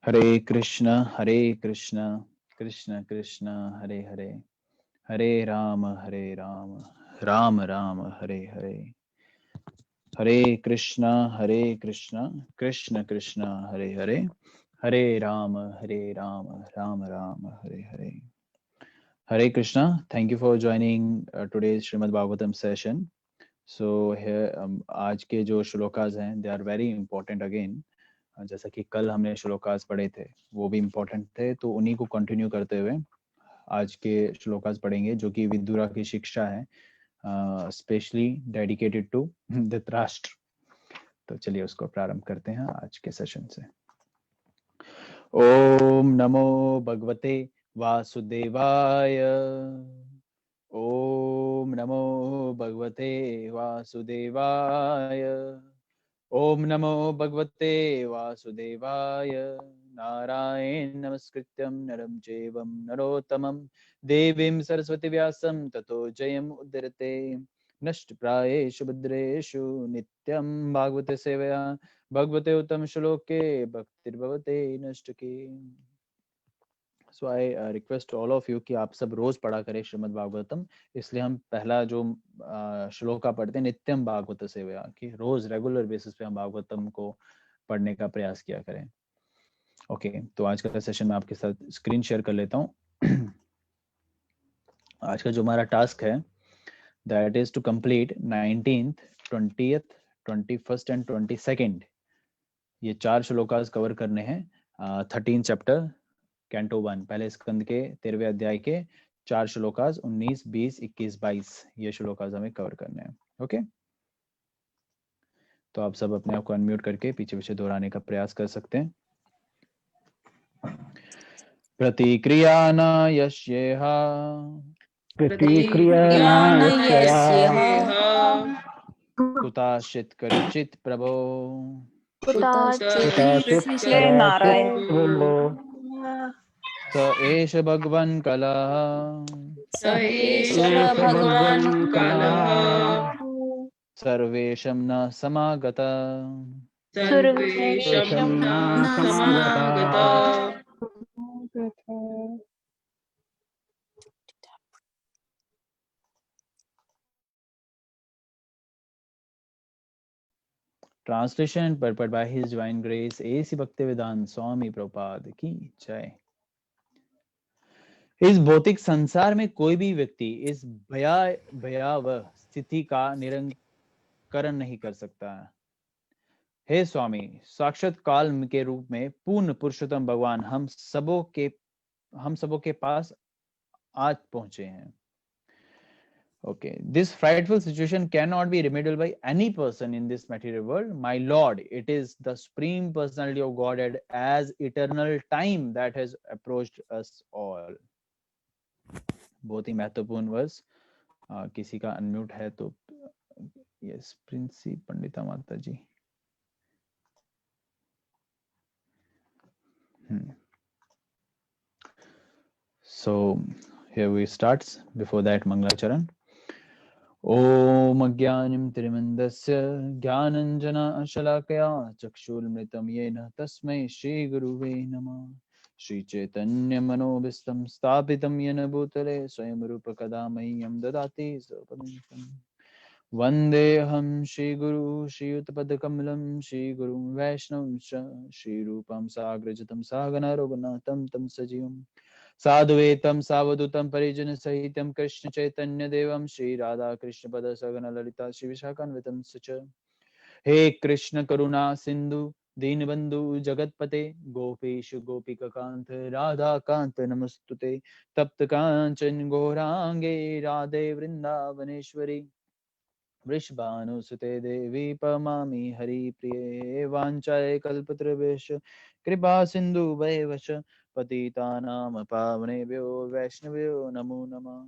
Hare Krishna Krishna Krishna Hare Hare, Hare Ram Ram Ram Hare Hare, Hare Krishna Krishna Krishna Hare Hare, Hare Ram Ram Ram Hare Hare. Hare Krishna. Thank you for joining today's Srimad Bhagavatam session. So here आज के जो श्लोकास हैं, they are very important again. जैसा कि कल हमने श्लोकास पढ़े थे, वो भी इम्पोर्टेंट थे, तो उन्हीं को कंटिन्यू करते हुए आज के श्लोकास पढ़ेंगे, जो कि विदुरा की शिक्षा है, स्पेशली डेडिकेटेड टू धृतराष्ट्र. तो चलिए उसको प्रारंभ करते हैं आज के सेशन से. ओम नमो भगवते वासुदेवाय. ओम नमो भगवते वासुदेवाय. ओम नमो भगवते वासुदेवाय. नारायण नमस्कृत्यं नरं चैवं नरोत्तमं देवीं सरस्वती व्यासं ततो जयम् उद्धरते. नष्टप्रायेषु भद्रेषु नित्यं भागवत सेवया भगवते उत्तम श्लोके भक्तिर्भवते नष्टके. So I request all of you कि आप सब रोज पढ़ा करें श्रीमद् भागवतम. इसलिए हम पहला जो श्लोका पढ़ते हैं, नित्यम भागवत सेवया, कि रोज रेगुलर बेसिस पे हम भागवतम को पढ़ने का प्रयास किया करें. ओके, तो आज का सेशन में आपके साथ स्क्रीन शेयर कर लेता हूँ. आज का जो हमारा टास्क है, that is to complete 19th, 20th, 21st and 22nd. ये 4 श्लोकास कवर करने हैं. 13 चैप्टर कैंटो 1, पहले स्कंद के 13वें अध्याय के 4 श्लोकास 19, 20, 21, 22 ये श्लोकास हमें कवर करने हैं. ओके, तो आप सब अपने आप को अनम्यूट करके पीछे पीछे दोहराने का प्रयास कर सकते हैं. प्रतिक्रिया न यस्येह कुताश्चित् करिचित् प्रभो स एष भगवन् कलः सर्वेषां न समागतः. Translation and purport by His Divine Grace A.C. Bhaktivedanta Swami Prabhupada की जय. इस भौतिक संसार में कोई भी व्यक्ति इस भयावह स्थिति का निराकरण नहीं कर सकता. हे स्वामी, साक्षात काल के रूप में पूर्ण पुरुषोत्तम भगवान हम सबों के पास आज पहुंचे हैं. Okay, this frightful situation cannot be remedied by any person in this material world. My Lord, it is the Supreme Personality of Godhead as eternal time that has approached us all. बहुत ही महत्वपूर्ण verse. किसी का unmute है तो yes, Princy Pandita माता जी. So here we start. Before that, Mangalacharan. ओम अज्ञानं तिमिरन्धस्य ज्ञानाञ्जनशलाकया चक्षुर्मृतं येन तस्मै श्रीगुरुवे नमः. श्रीचैतन्यमनोभीष्टं स्थापितं येन भूतले स्वयं रूप कदा मह्यं ददाति स्वपदं. वन्देऽहं श्रीगुरु श्रीयुतपदकमलं श्रीगुरुं वैष्णवं च श्रीरूपं साग्रजातं सहगण रघुनाथं तं सजीवम् साधुवेतं सावधूतं परिजन सहितं कृष्ण चैतन्य देवं श्री राधा कृष्ण पद सगन ललिता श्री विशाखान्वितं च. हे कृष्ण करुणा सिंधु दीनबंधु जगतपते गोपेश गोपिका कांत राधा कांत नमस्तुते. तप्त कांचन गौरांगे राधे वृंदावनेश्वरी वृषभानुसुते देवी पमामि हरिप्रिये. वाञ्छाय कल्पतरुभ्यश्च कृपा सिन्धु वैवच पतितानां पावनेभ्यो वैष्णवेभ्यो नमो नमः.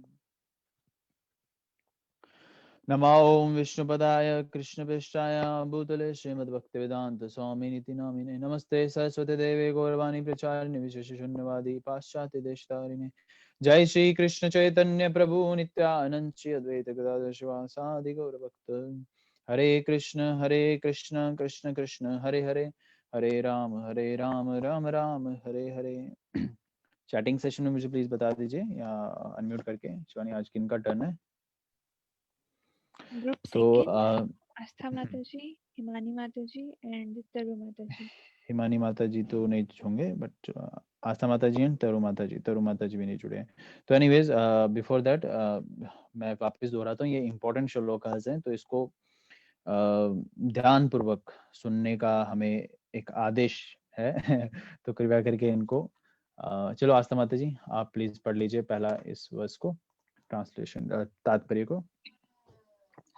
नमो ओं विष्णुपदाय कृष्णपृष्ठाय भूतले श्रीमद्भक्तिवेदान्त स्वामिनिति नामिने. नमस्ते सरस्वती देवे गौरवाणी प्रचारिणे विशेषशून्यवादी पाश्चात्य देशतारिणे. जय श्री कृष्ण चैतन्य प्रभु नित्यानंद श्री अद्वैत गदाधर शिवासादि गौर भक्त. हरे कृष्ण कृष्ण कृष्ण हरे हरे, हरे राम राम राम हरे हरे। चैटिंग सेशन में मुझे प्लीज बता दीजिए या अनम्यूट करके, शिवानी आज किनका टर्न है? ग्रुप तो सेकंड आस्था माता जी, हिमानी माता जी एंड तरु माता जी। हिमानी माता जी तो नहीं होंगे, बट आस्था माता जी एंड तरु माता जी भी नहीं जुड़े हैं। तो एनीवेज बिफोर दैट मैं वापस दोहराता हूँ, ये इंपॉर्टेंट श्लोकास हैं, तो इसको ध्यान पूर्वक सुनने का हमें एक आदेश है। तो कृपया करके इनको चलो आस्था माता जी आप प्लीज पढ़ लीजिए पहला इस वर्स को, ट्रांसलेशन तात्पर्य को।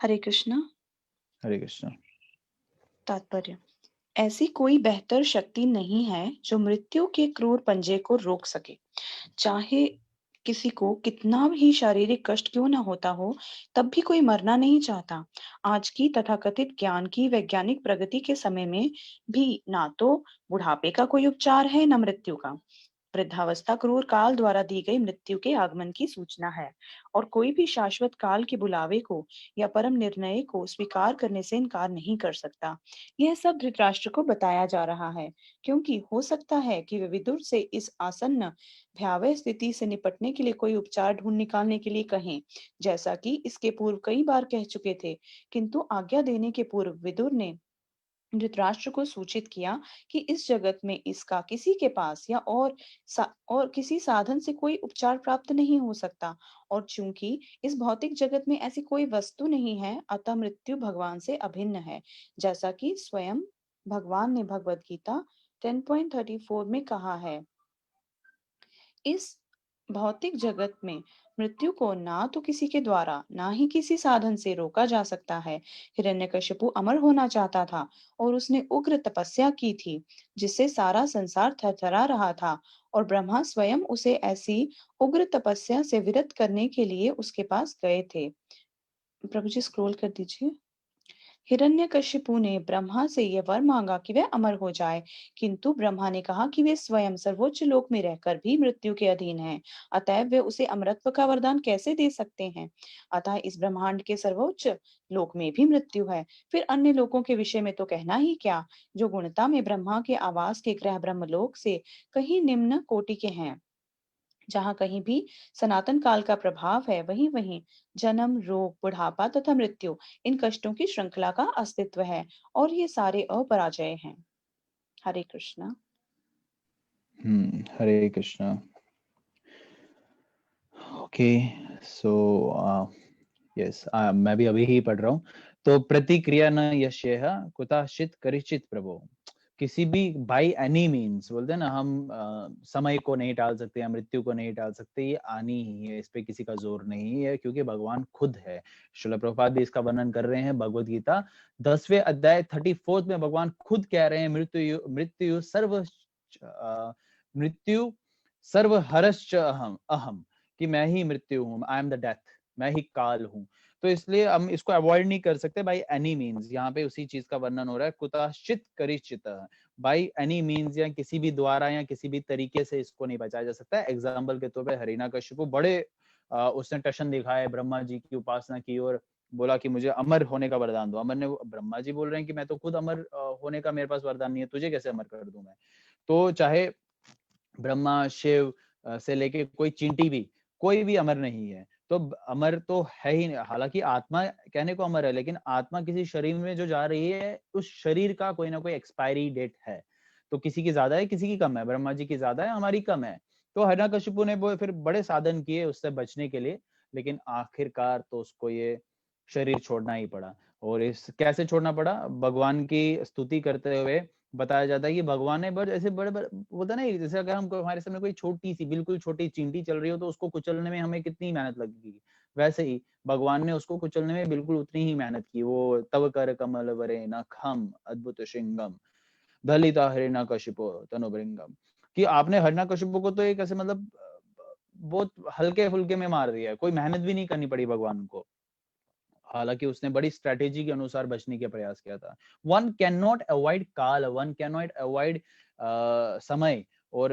हरे कृष्णा। हरे कृष्णा। तात्पर्य। ऐसी कोई बेहतर शक्ति नहीं है जो मृत्यु के क्रूर पंजे को रोक सके। चाहे किसी को कितना भी शारीरिक कष्ट क्यों ना होता हो, तब भी कोई मरना नहीं चाहता। आज की तथाकथित ज्ञान की वैज्ञानिक प्रगति के समय में भी ना तो बुढ़ापे का कोई उपचार है, न मृत्यु का। वृद्धावस्था क्रूर काल द्वारा दी गई मृत्यु के आगमन की सूचना है, और कोई भी शाश्वत काल के बुलावे को या परम निर्णय को स्वीकार करने से इनकार नहीं कर सकता। यह सब धृतराष्ट्र को बताया जा रहा है, क्योंकि हो सकता है कि वे विदुर से इस आसन्न भयावह स्थिति से निपटने के लिए कोई उपचार ढूंढ निकालने के लिए कहें, जैसा कि इसके पूर्व कई बार कह चुके थे। किंतु आज्ञा देने के पूर्व विदुर ने धृतराष्ट्र को सूचित किया कि इस जगत में इसका किसी के पास या और किसी साधन से कोई उपचार प्राप्त नहीं हो सकता, और चूंकि इस भौतिक जगत में ऐसी कोई वस्तु नहीं है, अतः मृत्यु भगवान से अभिन्न है, जैसा कि स्वयं भगवान ने भगवत गीता 10.34 में कहा है। इस भौतिक जगत में मृत्यु को ना तो किसी के द्वारा ना ही किसी साधन से रोका जा सकता है। हिरण्यकशिपु अमर होना चाहता था, और उसने उग्र तपस्या की थी, जिससे सारा संसार थरथरा रहा था, और ब्रह्मा स्वयं उसे ऐसी उग्र तपस्या से विरत करने के लिए उसके पास गए थे। प्रभु जी स्क्रॉल कर दीजिए। हिरण्यकशिपु ने ब्रह्मा से यह वर मांगा कि वह अमर हो जाए, किंतु ब्रह्मा ने कहा कि वे स्वयं सर्वोच्च लोक में रहकर भी मृत्यु के अधीन हैं, अतएव वे उसे अमरत्व का वरदान कैसे दे सकते हैं। अतः इस ब्रह्मांड के सर्वोच्च लोक में भी मृत्यु है, फिर अन्य लोकों के विषय में तो कहना ही क्या, जो गुणता में ब्रह्मा के आवास के ग्रह ब्रह्मलोक से कहीं निम्न कोटि के हैं। जहां कहीं भी सनातन काल का प्रभाव है, वहीं वहीं जन्म, रोग, बुढ़ापा तथा मृत्यु, इन कष्टों की श्रृंखला का अस्तित्व है, और ये सारे अपराजय हैं। हरे कृष्णा। हरे कृष्णा। ओके, सो यस मैं भी अभी ही पढ़ रहा हूँ। तो प्रतिक्रिया न यश्यः कुतश्चित् करिचित् प्रभो। किसी भी बाय एनी मीन्स बोलते हैं ना हम, समय को नहीं टाल सकते या मृत्यु को नहीं टाल सकते, ये आनी ही है, इस पे किसी का जोर नहीं है, क्योंकि भगवान खुद है। श्रील प्रभुपाद भी इसका वर्णन कर रहे हैं भगवद गीता 10वें अध्याय 34 में। भगवान खुद कह रहे हैं मृत्यु मृत्यु सर्व मृत्यु सर्वहरश्च अहम अहम, कि मैं ही मृत्यु हूँ, आई एम द डेथ, मैं ही काल हूँ। तो इसलिए हम इसको अवॉइड नहीं कर सकते बाय एनी मीन्स। यहाँ पे उसी चीज का वर्णन हो रहा है, कुतश्चित् करिचित्, बाय एनी मीन्स या किसी भी द्वारा या किसी भी तरीके से इसको नहीं बचाया जा सकता है। एग्जाम्पल के तौर पे हिरण्यकशिपु बड़े उसने टशन दिखाया, ब्रह्मा जी की उपासना की और बोला कि मुझे अमर होने का वरदान दो। अमर ने, ब्रह्मा जी बोल रहे हैं कि मैं तो खुद अमर होने का मेरे पास वरदान नहीं है, तुझे कैसे अमर कर दूं मैं। तो चाहे ब्रह्मा शिव से लेके कोई चींटी भी, कोई भी अमर नहीं है। तो अमर तो है ही नहीं, हालांकि आत्मा कहने को अमर है, लेकिन आत्मा किसी शरीर में जो जा रही है, उस शरीर का कोई ना कोई एक्सपायरी डेट है। तो किसी की ज्यादा है, किसी की कम है, ब्रह्मा जी की ज्यादा है, हमारी कम है। तो हिरण्यकशिपु ने वो फिर बड़े साधन किए उससे बचने के लिए, लेकिन आखिरकार तो उसको ये शरीर छोड़ना ही पड़ा। और इस कैसे छोड़ना पड़ा, भगवान की स्तुति करते हुए बताया जाता है कि भगवान ने बड़े ऐसे बड़े बड़े होता ना, जैसे अगर हम हमारे सामने कोई छोटी सी बिल्कुल छोटी चींटी चल रही हो तो उसको कुचलने में हमें कितनी मेहनत लगेगी, वैसे ही भगवान ने उसको कुचलने में बिल्कुल उतनी ही मेहनत की। वो तव कर कमल वरे नखम अद्भुत श्रृंगम दलिता हिरण्यकशिपो तनुभृंगम, कि आपने हिरण्यकशिपु को तो एक ऐसे मतलब बहुत हल्के फुल्के में मार दिया है, कोई मेहनत भी नहीं करनी पड़ी भगवान को। हालांकि उसने बड़ी स्ट्रेटेजी के अनुसार बचने का प्रयास किया था। वन कैन नॉट अवॉइड काल, वन कैन नॉट अवॉइड समय, और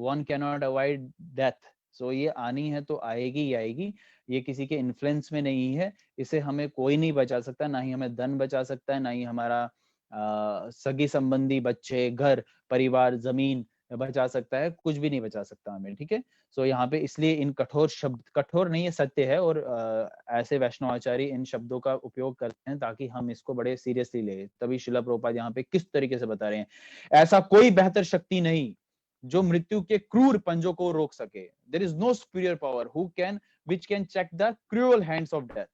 one can not avoid death. So ये आनी है तो आएगी ही आएगी, ये किसी के इन्फ्लुएंस में नहीं है, इसे हमें कोई नहीं बचा सकता, ना ही हमें धन बचा सकता है, ना ही हमारा सगी संबंधी, बच्चे, घर, परिवार, जमीन बचा सकता है, कुछ भी नहीं बचा सकता हमें, ठीक है। सो यहाँ पे इसलिए इन कठोर शब्द, कठोर नहीं है, सत्य है, और ऐसे वैष्णवाचार्य इन शब्दों का उपयोग करते हैं ताकि हम इसको बड़े सीरियसली ले। तभी शिला प्रभुपाद यहाँ पे किस तरीके से बता रहे हैं, ऐसा कोई बेहतर शक्ति नहीं जो मृत्यु के क्रूर पंजों को रोक सके। There is no superior power who can which can check the cruel hands of death.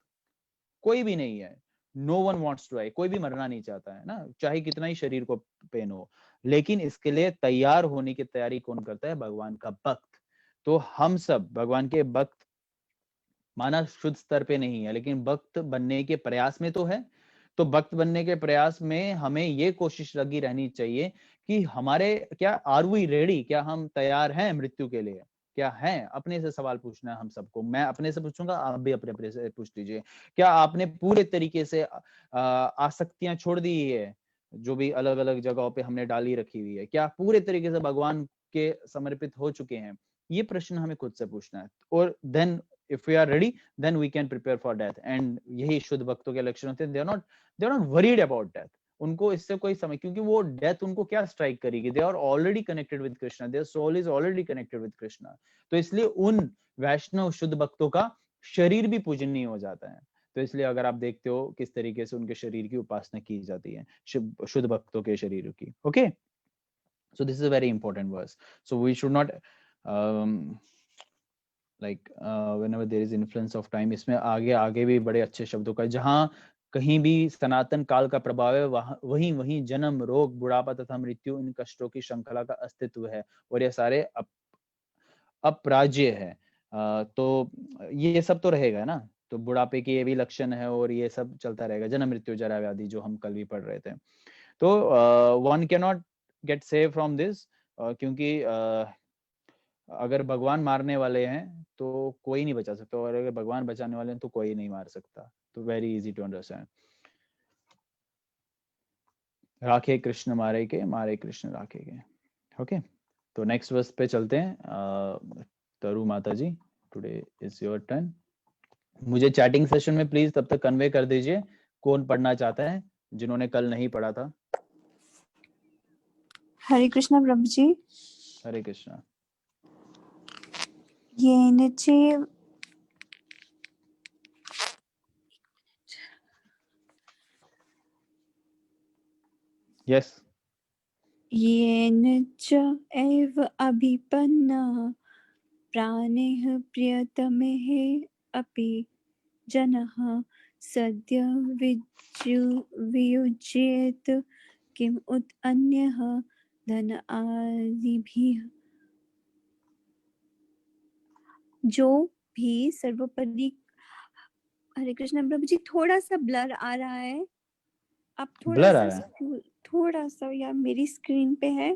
कोई भी नहीं है। No one wants to die, कोई भी मरना नहीं चाहता है ना, चाहे कितना ही शरीर को पेन हो, लेकिन इसके लिए तैयार होने की तैयारी कौन करता है? भगवान का भक्त। तो हम सब भगवान के भक्त, माना शुद्ध स्तर पे नहीं है, लेकिन भक्त बनने के प्रयास में तो है। तो भक्त बनने के प्रयास में हमें ये कोशिश लगी रहनी चाहिए कि हमारे क्या आर वी रेडी, क्या हम तैयार हैं मृत्यु के लिए, क्या हैं? अपने से सवाल पूछना है हम सबको। मैं अपने से पूछूंगा, आप भी अपने अपने से पूछ लीजिए। क्या आपने पूरे तरीके से आसक्तियां छोड़ दी है, जो भी अलग अलग जगहों पे हमने डाली रखी हुई है? क्या पूरे तरीके से भगवान के समर्पित हो चुके हैं? ये प्रश्न हमें खुद से पूछना है। और then if we are ready, then we can prepare for death. And यही शुद्ध भक्तों के लक्षण होते हैं। they are not worried about death. उनको इससे कोई समय, क्योंकि वो डेथ उनको क्या स्ट्राइक करेगी? They are already connected with Krishna, their soul is already connected with Krishna. तो इसलिए उन वैष्णव शुद्ध भक्तों का शरीर भी पूजनीय हो जाता है। तो इसलिए अगर आप देखते हो किस तरीके से उनके शरीर की उपासना की जाती है, शुद्ध भक्तों के शरीर की। Okay, so this is a very important verse. So we should not like whenever there is influence of time, इसमें आगे आगे भी बड़े अच्छे शब्दों का, जहां कहीं भी सनातन काल का प्रभाव है, वहीं वहीं जन्म, रोग, बुढ़ापा तथा मृत्यु, इन कष्टों की श्रृंखला का अस्तित्व है, और ये सारे अपराज्य है। तो ये सब तो रहेगा ना। तो बुढ़ापे के ये भी लक्षण है, और ये सब चलता रहेगा, जन्म, मृत्यु, जरा व्याधि, जो हम कल भी पढ़ रहे थे। तो one can not gate save from this, क्योंकि अगर भगवान मारने वाले हैं तो कोई नहीं बचा सकता, और अगर भगवान बचाने वाले हैं तो कोई नहीं मार सकता। तो वेरी इजी टू अंडरस्टैंड। राखे कृष्ण मारे के, मारे कृष्ण राखे के। ओके, तो नेक्स्ट वर्स पे चलते हैं। तरु माता जी, टुडे इज योर टर्न। मुझे चैटिंग सेशन में प्लीज तब तक कन्वे कर दीजिए कौन पढ़ना चाहता है, जिन्होंने कल नहीं पढ़ा था। हरे कृष्णा प्रभु जी। हरे कृष्णा। येन चैव यस। येन च एव अभिपन्नः प्राणेः प्रियतमेः अपि जनः सद्य वियुज्येत किम उत अन्यः धन आदिभिः। जो भी सर्वोपरि, हरे कृष्ण प्रभु जी, थोड़ा सा ब्लर आ रहा है, आप ब्लर आ रहा है? थोड़ा सा या मेरी स्क्रीन पे है।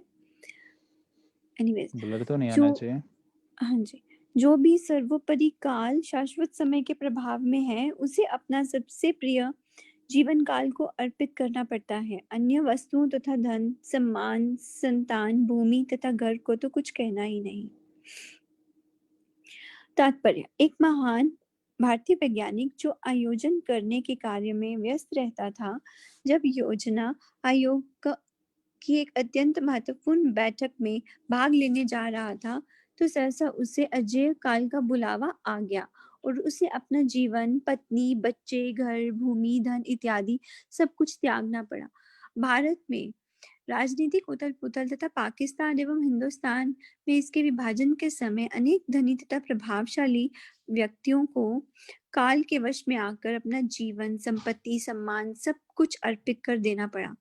एनीवेज, ब्लर तो नहीं आना जो, चाहिए। हाँ जी, जो भी सर्वोपरि काल शाश्वत समय के प्रभाव में है, उसे अपना सबसे प्रिय जीवन काल को अर्पित करना पड़ता है। अन्य वस्तुओं तथा धन, सम्मान, संतान, भूमि तथा घर को तो कुछ कहना ही नहीं। तात्पर्य: एक महान भारतीय वैज्ञानिक जो आयोजन करने के कार्य में व्यस्त रहता था, जब योजना आयोग की एक अत्यंत महत्वपूर्ण बैठक में भाग लेने जा रहा था, तो सहसा उसे अजय काल का बुलावा आ गया और उसे अपना जीवन, पत्नी, बच्चे, घर, भूमि, धन इत्यादि सब कुछ त्यागना पड़ा। भारत में राजनीतिक उथल-पुथल तथा पाकिस्तान एवं हिंदुस्तान में इसके विभाजन के समय अनेक धनी तथा प्रभावशाली व्यक्तियों को काल के वश में आकर अपना जीवन, संपत्ति, सम्मान सब कुछ अर्पित कर देना पड़ा।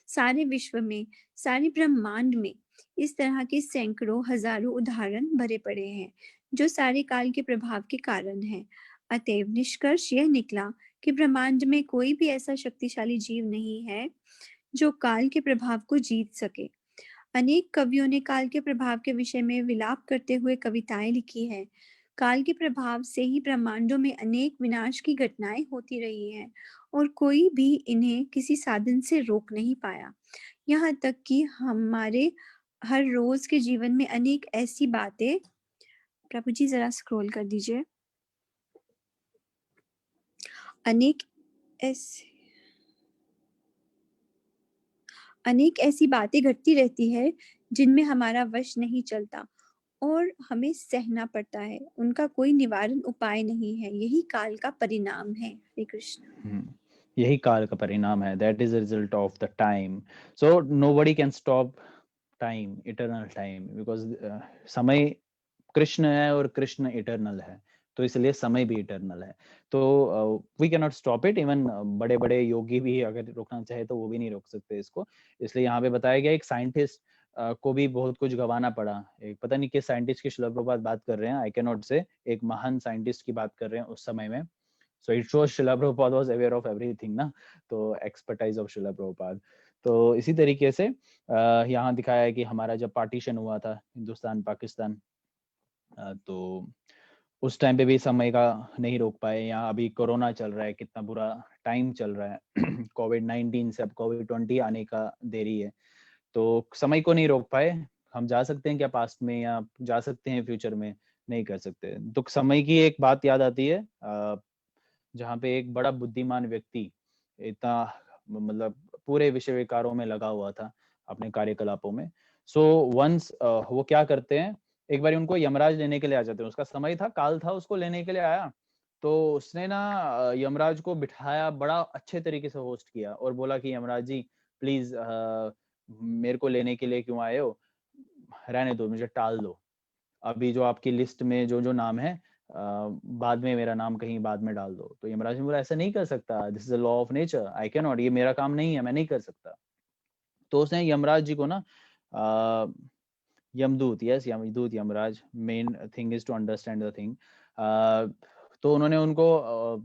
सारे विश्व में, सारे ब्रह्मांड में इस तरह के सैकड़ों, हजारों उदाहरण भरे पड़े हैं, जो सारे काल के प्रभाव के कारण हैं। अतएव निष्कर्ष यह निकला कि ब्रह्मांड में कोई भी ऐसा शक्तिशाली जीव नहीं है जो काल के प्रभाव को जीत सके। अनेक कवियों ने काल के प्रभाव के विषय में विलाप करते हुए कविताएं लिखी है। काल के प्रभाव से ही ब्रह्मांडों में अनेक विनाश की घटनाएं होती रही हैं और कोई भी इन्हें किसी साधन से रोक नहीं पाया। यहाँ तक कि हमारे हर रोज के जीवन में अनेक ऐसी बातें, प्रभु जी जरा स्क्रॉल कर दीजिए, अनेक ऐसे अनेक ऐसी बातें घटती रहती है जिनमें हमारा वश नहीं चलता और हमें सहना पड़ता है। उनका कोई निवारण उपाय नहीं है। यही काल का परिणाम है। हरे कृष्ण। यही काल का परिणाम है। That is the result of the time. So nobody can stop time, eternal time, because समय कृष्ण है और कृष्ण इटर्नल है, तो इसलिए समय भी इटर्नल है। तो we can not stop it. Even बड़े बड़े योगी भी अगर रोकना चाहे तो वो भी नहीं रोक सकते इसको। इसलिए यहाँ पे बताया गया एक साइंटिस्ट को भी बहुत कुछ गवाना पड़ा। एक पता नहीं किस साइंटिस्ट की श्रील प्रभुपाद बात कर रहे हैं, आई कैन नॉट से, एक महान साइंटिस्ट की बात कर रहे हैं उस समय में। So it shows Srila Prabhupada was aware of everything ना, तो एक्सपर्टाइज ऑफ श्रील प्रभुपाद। तो इसी तरीके से यहाँ दिखाया है कि हमारा जब पार्टीशन हुआ था हिंदुस्तान पाकिस्तान, तो उस टाइम पे भी समय का नहीं रोक पाए। यहाँ अभी कोरोना चल रहा है, कितना बुरा टाइम चल रहा है कोविड-19 से अब कोविड-20 आने का देरी है, तो समय को नहीं रोक पाए। हम जा सकते हैं क्या पास्ट में, या जा सकते हैं फ्यूचर में? नहीं कर सकते। तो समय की एक बात याद आती है जहाँ पे एक बड़ा बुद्धिमान व्यक्ति इतना मतलब पूरे विषय विकारों में लगा हुआ था अपने कार्यकलापों में। सो वंस वो क्या करते हैं, एक बार उनको यमराज लेने के लिए आ जाते हैं। उसका समय था, काल था, उसको लेने के लिए आया। तो उसने ना यमराज को बिठाया, बड़ा अच्छे तरीके से होस्ट किया और बोला कि यमराज जी प्लीज मेरे को लेने के लिए क्यों आए हो, रहने दो, मुझे टाल दो। अभी जो आपकी लिस्ट में जो जो नाम है बाद में मेरा नाम कहीं बाद में डाल दो। तो यमराज ने बोला ऐसा नहीं कर सकता, this is the law of nature, I can not, ये मेरा काम नहीं है, मैं नहीं कर सकता। तो उसने यमराज जी को ना Yamdoot, yes Yamdoot, Yamraj, main thing is to understand the thing. तो उन्होंने उनको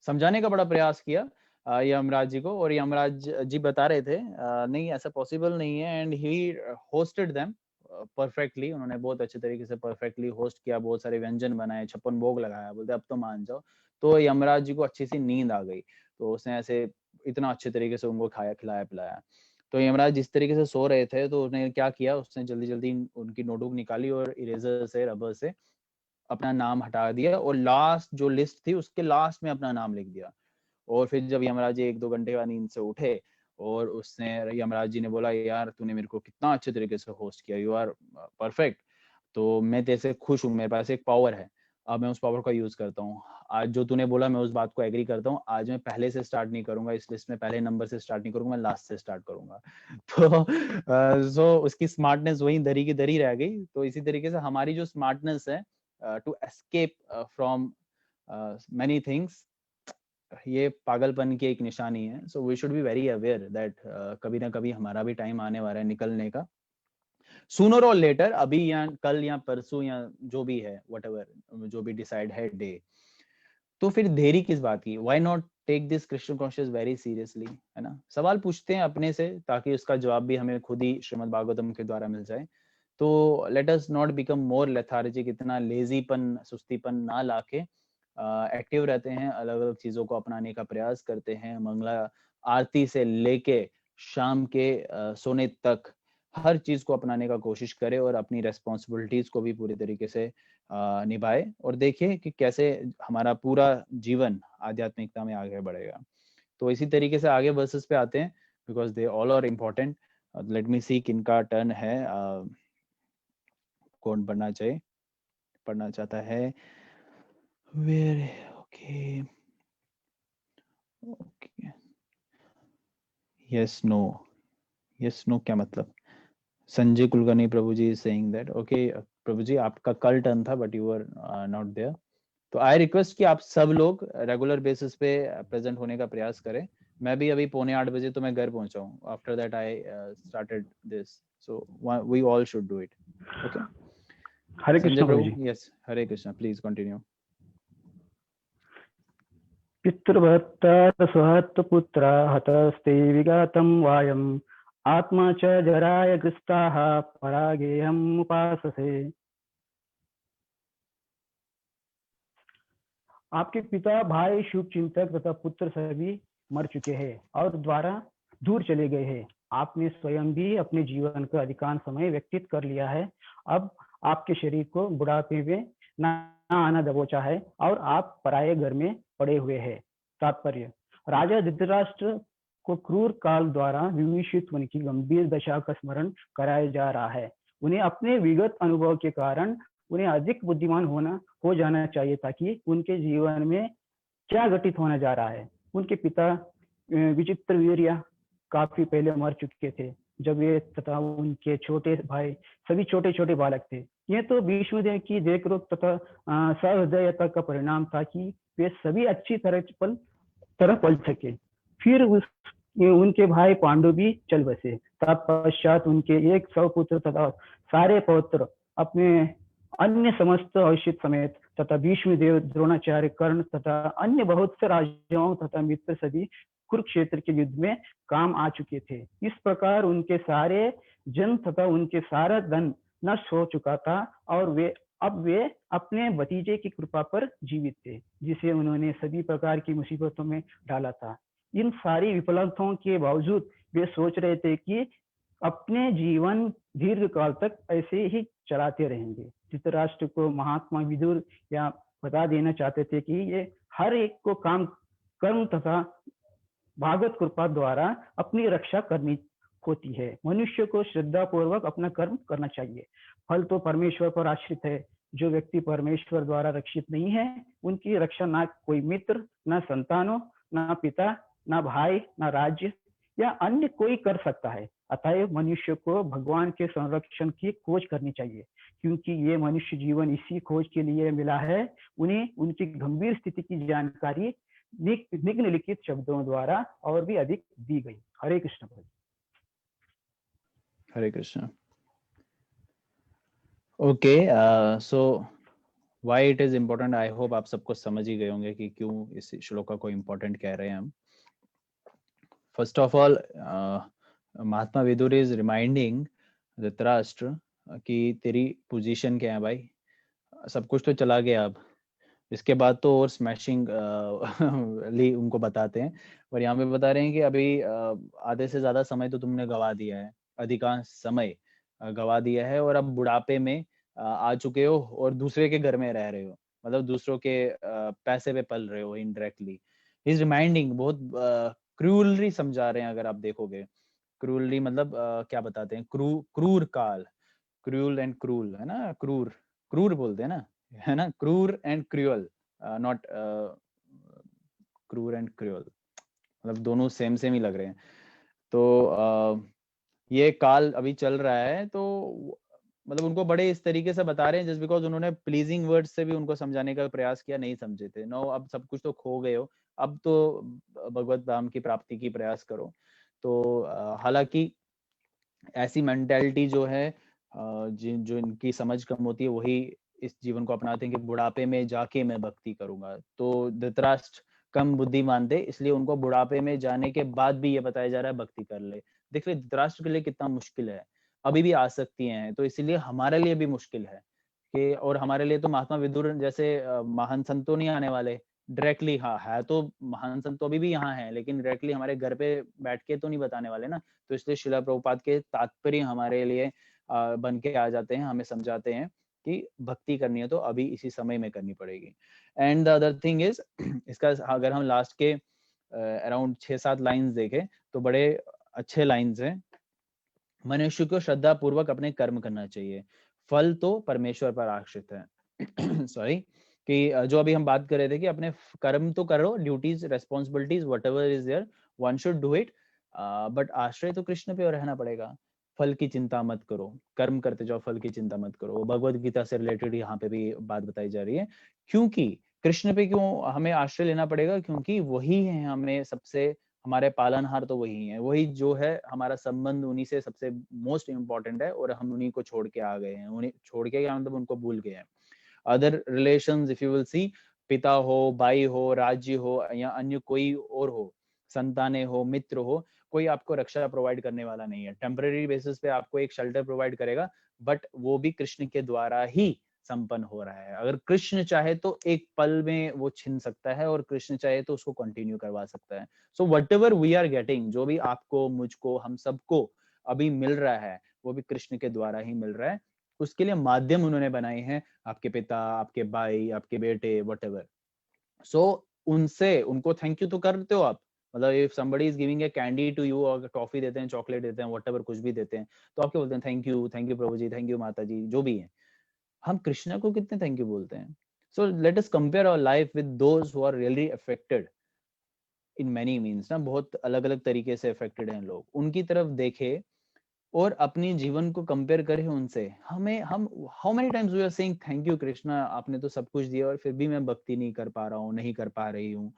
समझाने का बड़ा प्रयास किया यमराज जी को, और यमराज जी बता रहे थे नहीं ऐसा पॉसिबल नहीं है, and he hosted them perfectly. उन्होंने बहुत अच्छे तरीके से परफेक्टली होस्ट किया, बहुत सारे व्यंजन बनाए, 56 भोग लगाया, बोलते अब तो मान जाओ। तो यमराज जी को अच्छी सी नींद आ गई, तो उसने ऐसे इतना अच्छे तरीके से उनको खाया खिलाया पिलाया। तो यमराज जिस तरीके से सो रहे थे, तो उसने क्या किया, उसने जल्दी जल्दी उनकी नोटबुक निकाली और इरेजर से, रबर से अपना नाम हटा दिया, और लास्ट जो लिस्ट थी उसके लास्ट में अपना नाम लिख दिया। और फिर जब यमराज जी 1-2 घंटे बाद नींद से उठे, और उसने यमराज जी ने बोला यार तूने मेरे को कितना अच्छे तरीके से होस्ट किया, यू आर परफेक्ट, तो मैं तेरे से खुश हूँ, मेरे पास एक पावर है, अब मैं उस पावर का यूज करता हूँ। आज जो तूने बोला मैं उस बात को एग्री करता हूँ, आज मैं पहले से स्टार्ट नहीं करूंगा, इस लिस्ट में पहले नंबर से स्टार्ट नहीं करूंगा, मैं लास्ट से स्टार्ट करूंगा। तो उसकी स्मार्टनेस वही दरी की दरी रह गई। तो इसी तरीके से हमारी जो स्मार्टनेस है to escape from many things, ये पागलपन की एक निशानी है। So we should be very aware that कभी ना कभी हमारा भी टाइम आने वाला है निकलने का, सूनर और लेटर, अभी या कल या परसों या जो भी है, व्हाटएवर जो भी डिसाइड है डे। तो फिर देरी किस बात की? Why not take this Krishna conscious very seriously, है ना? सवाल पूछते हैं अपने से, ताकि उसका जवाब भी हमें खुद ही श्रीमद् भागवतम के द्वारा मिल जाए। तो let us not become more lethargic, इतना लेजीपन सुस्तीपन ना लाके एक्टिव रहते हैं, अलग अलग चीजों को अपनाने का प्रयास करते हैं। मंगला आरती से लेके शाम के सोने तक हर चीज को अपनाने का कोशिश करे, और अपनी रेस्पॉन्सिबिलिटीज को भी पूरी तरीके से निभाए, और देखिए कि कैसे हमारा पूरा जीवन आध्यात्मिकता में आगे बढ़ेगा। तो इसी तरीके से आगे वर्सेस पे आते हैं, because they all are important. Let me see किनका टर्न है, कौन पढ़ना चाहता है। Where, okay okay, yes no, yes no क्या मतलब? Sanjay Kulkarni Prabhu ji is saying that, okay Prabhu ji आपका कल टर्न था but you are not there. तो आई रिक्वेस्ट कि आप सब लोग रेगुलर बेसिस पे प्रेजेंट होने का प्रयास करें। मैं भी अभी 7:45 तो मैं घर पहुंचा हूँ, after that I started this, so we all should do it. Okay, Hare Sanjay Krishna Prabhu Prabhu, ji. Yes, Hare Krishna, please continue. पितृभक्त स्वहत पुत्र हतस्ते विगतं वायम् आत्मा च जराय ग्रस्ताः परागेयम् उपाससे। आपके पिता, भाई, शुभ चिंतक तथा पुत्र सभी मर चुके हैं और द्वारा दूर चले गए हैं। आपने स्वयं भी अपने जीवन का अधिकांश समय व्यतीत कर लिया है। अब आपके शरीर को बुढ़ापे में ना आना दबोचा है और आप पराये घर में पड़े हुए हैं। तात्पर्य: राजा धृतराष्ट्र को क्रूर काल द्वारा विभीषित होने की गंभीर दशा का स्मरण कराया जा रहा है। उन्हें अपने विगत अनुभव के कारण उन्हें अधिक बुद्धिमान हो जाना चाहिए ताकि उनके जीवन में क्या घटित होने जा रहा है। उनके पिता विचित्र वीर्य काफी पहले मर चुके थे जब वे तथा उनके छोटे भाई सभी छोटे छोटे बालक थे। यह तो भीष्मदेव की देखरेख तथा सहृदयता का परिणाम था कि वे सभी अच्छी तरह पल सके। फिर उनके भाई पांडु भी चल बसे। तत्पश्चात उनके 100 पुत्र तथा सारे पौत्र अपने अन्य समस्त औषित समेत तथा भीष्मदेव, द्रोणाचार्य, कर्ण तथा अन्य बहुत से राजाओं तथा मित्र सभी कुरुक्षेत्र के युद्ध में काम आ चुके थे। इस प्रकार उनके सारे जन तथा उनके सारा धन नष्ट हो चुका था और वे अपने भतीजे की कृपा पर जीवित थे जिसे उन्होंने सभी प्रकार की मुसीबतों में डाला था। इन सारी विफलताओं के बावजूद वे सोच रहे थे कि अपने जीवन दीर्घ काल तक ऐसे ही चलाते रहेंगे। धृतराष्ट्र को महात्मा विदुर या बता देना चाहते थे कि ये हर एक को कर्म तथा भागवत कृपा द्वारा अपनी रक्षा करनी होती है। मनुष्य को श्रद्धा पूर्वक अपना कर्म करना चाहिए। फल तो परमेश्वर पर आश्रित है। जो व्यक्ति परमेश्वर द्वारा रक्षित नहीं है उनकी रक्षा ना कोई मित्र, ना संतानों, ना पिता, ना भाई, ना राज्य या अन्य कोई कर सकता है। अतएव मनुष्य को भगवान के संरक्षण की खोज करनी चाहिए क्योंकि ये मनुष्य जीवन इसी खोज के लिए मिला है। उन्हें उनकी गंभीर स्थिति की जानकारी निम्नलिखित शब्दों द्वारा और भी अधिक दी गई। हरे कृष्ण भाई। Hare Krishna. Okay, so why it is important, I hope आप सबको समझ ही गए होंगे कि क्यों इस श्लोका को इम्पोर्टेंट कह रहे हैं हम। First of all, Mahatma Vidur is reminding Dhritarashtra कि तेरी पोजीशन क्या है भाई, सब कुछ तो चला गया, अब इसके बाद तो और स्मैशिंग ली उनको बताते हैं। और यहाँ पे बता रहे हैं कि अभी आधे से ज्यादा समय तो तुमने गवा दिया है, अधिकांश समय गवा दिया है और अब बुढ़ापे में आ चुके हो और दूसरे के घर में रह रहे हो, मतलब दूसरों के पैसे पे पल रहे हो इनडायरेक्टली। इज रिमाइंडिंग, बहुत क्रूरली समझा रहे हैं। अगर आप देखोगे क्रूरली मतलब क्या बताते हैं, क्रूर काल, क्रूल एंड क्रूल है ना, क्रूर बोलते हैं ना, है ना, क्रूर एंड क्रूअल, नॉट क्रूर एंड क्रूअल, मतलब दोनों सेम ही लग रहे हैं। तो ये काल अभी चल रहा है, तो मतलब उनको बड़े इस तरीके से बता रहे हैं जस्ट बिकॉज उन्होंने प्लीजिंग वर्ड से भी उनको समझाने का प्रयास किया, नहीं समझे थे। नो, अब सब कुछ तो खो गए हो, अब तो भगवत धाम की प्राप्ति की प्रयास करो। तो हालांकि ऐसी मेंटालिटी जो है, जो इनकी समझ कम होती है वही इस जीवन को अपनाते हैं कि बुढ़ापे में जाके मैं भक्ति करूंगा। तो धृतराष्ट्र कम बुद्धि मानते, इसलिए उनको बुढ़ापे में जाने के बाद भी ये बताया जा रहा है भक्ति कर ले। देख ले धृतराष्ट्र के लिए कितना मुश्किल है, अभी भी आसक्तियां हैं, तो इसलिए हमारे लिए भी मुश्किल है कि, और हमारे लिए तो महात्मा विदुर जैसे महान संत तो नहीं आने वाले डायरेक्टली। हाँ है तो महान संत तो अभी भी यहाँ है, लेकिन डायरेक्टली हमारे घर पे बैठ के तो नहीं बताने वाले ना। तो इसलिए श्रील प्रभुपाद के तात्पर्य हमारे लिए बन के आ जाते हैं, हमें समझाते हैं कि भक्ति करनी है तो अभी इसी समय में करनी पड़ेगी। And the other thing is, इसका अगर हम लास्ट के अराउंड 6-7 लाइंस देखें तो बड़े अच्छे लाइंस हैं। मनुष्य को श्रद्धा पूर्वक अपने कर्म करना चाहिए, फल तो परमेश्वर पर आश्रित है। सॉरी, कि जो अभी हम बात कर रहे थे कि अपने कर्म तो करो, duties, responsibilities, whatever is there, one should do it, but आश्रय तो कृष्ण पे रहना पड़ेगा। फल की चिंता मत करो, कर्म करते जाओ, फल की चिंता मत करो। भगवत गीता से रिलेटेड यहाँ पे भी बात बताई जा रही है। क्योंकि कृष्ण पे क्यों हमें आश्रय लेना पड़ेगा? क्योंकि वही है हमें सबसे, हमारे पालनहार तो वही है, वही जो है हमारा संबंध उन्हीं से सबसे मोस्ट इम्पोर्टेंट है, और हम उन्हीं को छोड़ के आ गए हैं। उन्हीं छोड़ के क्या मतलब, उनको भूल गए हैं। Other relations if you will see, पिता हो, भाई हो, राज्य हो, या अन्य कोई और हो, संतानें हो, मित्र हो, कोई आपको रक्षा प्रोवाइड करने वाला नहीं है। टेम्पररी बेसिस पे आपको एक शेल्टर प्रोवाइड करेगा, बट वो भी कृष्ण के द्वारा ही संपन्न हो रहा है। अगर कृष्ण चाहे तो एक पल में वो छिन सकता है, और कृष्ण चाहे तो उसको कंटिन्यू करवा सकता है। So whatever we are getting, जो भी आपको, मुझको, हम सबको अभी मिल रहा है, वो भी कृष्ण के द्वारा ही मिल रहा है। उसके लिए माध्यम उन्होंने बनाए हैं, आपके पिता, आपके भाई, आपके बेटे, व्हाटएवर। सो उनसे, उनको थैंक यू तो करते हो आप, मतलब if somebody is giving a candy to you और टॉफी देते हैं, चॉकलेट देते हैं, whatever कुछ भी देते हैं, तो आप क्या बोलते हैं? थैंक यू प्रभु जी, थैंक यू माता जी, जो भी है। हम कृष्ण को कितने थैंक यू बोलते हैं? So let us compare our life with those who are really affected in many means ना, बहुत अलग अलग तरीके से अफेक्टेड हैं लोग, उनकी तरफ देखे और अपनी जीवन को कंपेयर करें उनसे। हमें हम how many times we are saying thank you Krishna, आपने तो सब कुछ दिया और फिर भी मैं भक्ति नहीं कर पा रहा हूँ, नहीं कर पा रही हूँ।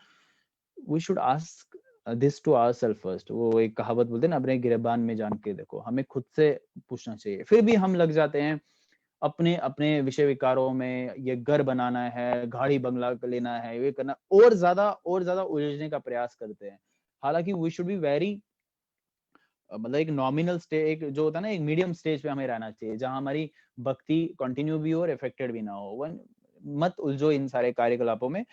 We should ask this to ourselves first. वो एक कहावत बोलते हैं ना, अपने गिरबान में जान के देखो। हमें खुद से पूछना चाहिए। फिर भी हम लग जाते हैं अपने अपने विषय विकारों में, ये घर बनाना है, गाड़ी बंगला लेना है, ये करना, और ज्यादा उलझने का प्रयास करते हैं। हालांकि वी शुड बी वेरी मतलब एक नॉमिनल स्टेज, एक जो होता है ना, एक मीडियम स्टेज पे हमें रहना चाहिए, जहां हमारी भक्ति कंटिन्यू भी हो और इफेक्टेड भी ना हो। मत उलझो इन सारे कार्यकलापों में।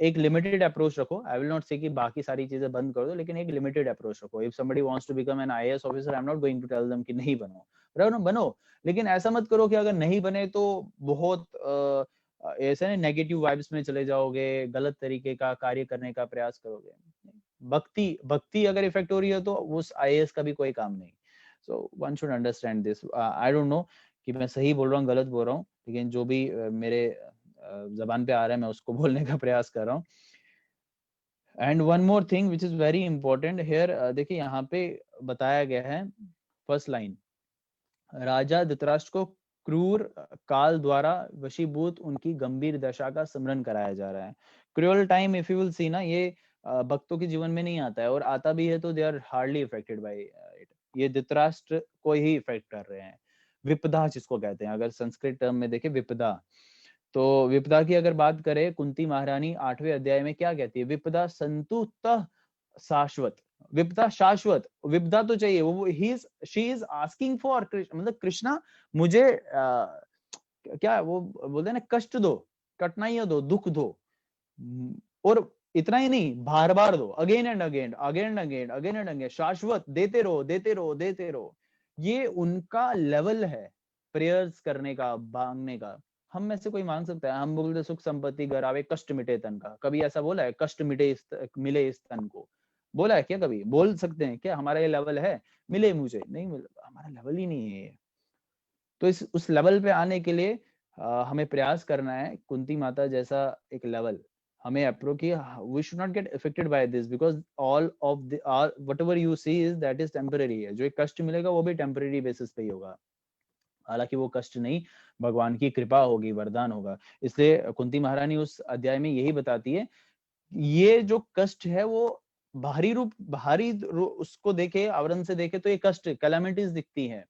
एक लिमिटेड अप्रोच रखो। आई विल नॉट से कि बाकी सारी चीजें बंद कर दो, लेकिन एक लिमिटेड अप्रोच रखो। If somebody wants to become an IAS officer, I am not going to tell them कि नहीं बनो, बनो, लेकिन ऐसा मत करो कि अगर नहीं बने तो बहुत ऐसे ना नेगेटिव वाइब्स में चले जाओगे, गलत तरीके का कार्य करने का प्रयास करोगे। भक्ति अगर इफेक्ट हो रही है तो उस आईएएस का भी कोई काम नहीं। So one should understand this. I don't know कि मैं सही बोल रहा हूँ गलत बोल रहा हूँ, लेकिन जो भी मेरे जबान पे आ रहा है मैं उसको बोलने का प्रयास कर रहा हूँ। And one more thing which is very important here, देखिए यहाँ पे बताया गया है फर्स्ट लाइन, राजा धृतराष्ट्र को क्रूर काल द्वारा वशीभूत उनकी गंभीर दशा का स्मरण कराया जा रहा है। Cruel time if you will see ना, ये भक्तों के जीवन में नहीं आता है, और आता भी है तो they are hardly affected by it. ये धृतराष्ट्र को ही इफेक्ट कर रहे हैं। विपदा जिसको कहते हैं, अगर संस्कृत टर्म में देखें विपदा, तो विपदा की अगर बात करें, कुंती महारानी 8वें अध्याय में क्या कहती है? विपदा संतुत शाश्वत, विपदा शाश्वत, विपदा तो चाहिए, वो she is asking for Krishna, मतलब कृष्णा मुझे क्या वो बोलते हैं ना, कष्ट दो, कठिनाइयां दो, दुख दो, और इतना ही नहीं, बार बार दो, again and again, again and again, again and again, शाश्वत देते रहो, देते रहो, देते रहो। ये उनका लेवल है प्रेयर्स करने का, मांगने का। हम में से कोई मांग सकता है? हम बोलते सुख संपत्ति घर आवे, कष्ट मिटे तन का, कभी ऐसा बोला है? कष्ट मिटे मिले इस तन को, बोला है क्या? कभी बोल सकते हैं क्या हमारा ये लेवल है? मिले मुझे, नहीं मिला, हमारा लेवल ही नहीं है। तो इस उस लेवल पे आने के लिए हमें प्रयास करना है, कुंती माता जैसा एक लेवल हमें अप्रोच किया। We should not get affected by this, because all of the whatever you see is that is temporary है। जो एक कष्ट मिलेगा वो भी टेम्पररी बेसिस पे ही होगा, हालांकि वो कष्ट नहीं, भगवान की कृपा होगी, वरदान होगा। इसलिए कुंती महारानी उस अध्याय में यही बताती है, ये जो कष्ट है वो बाहरी उसको देखे, आवरण से देखे तो ये कष्ट, कैलामिटीज दिखती है,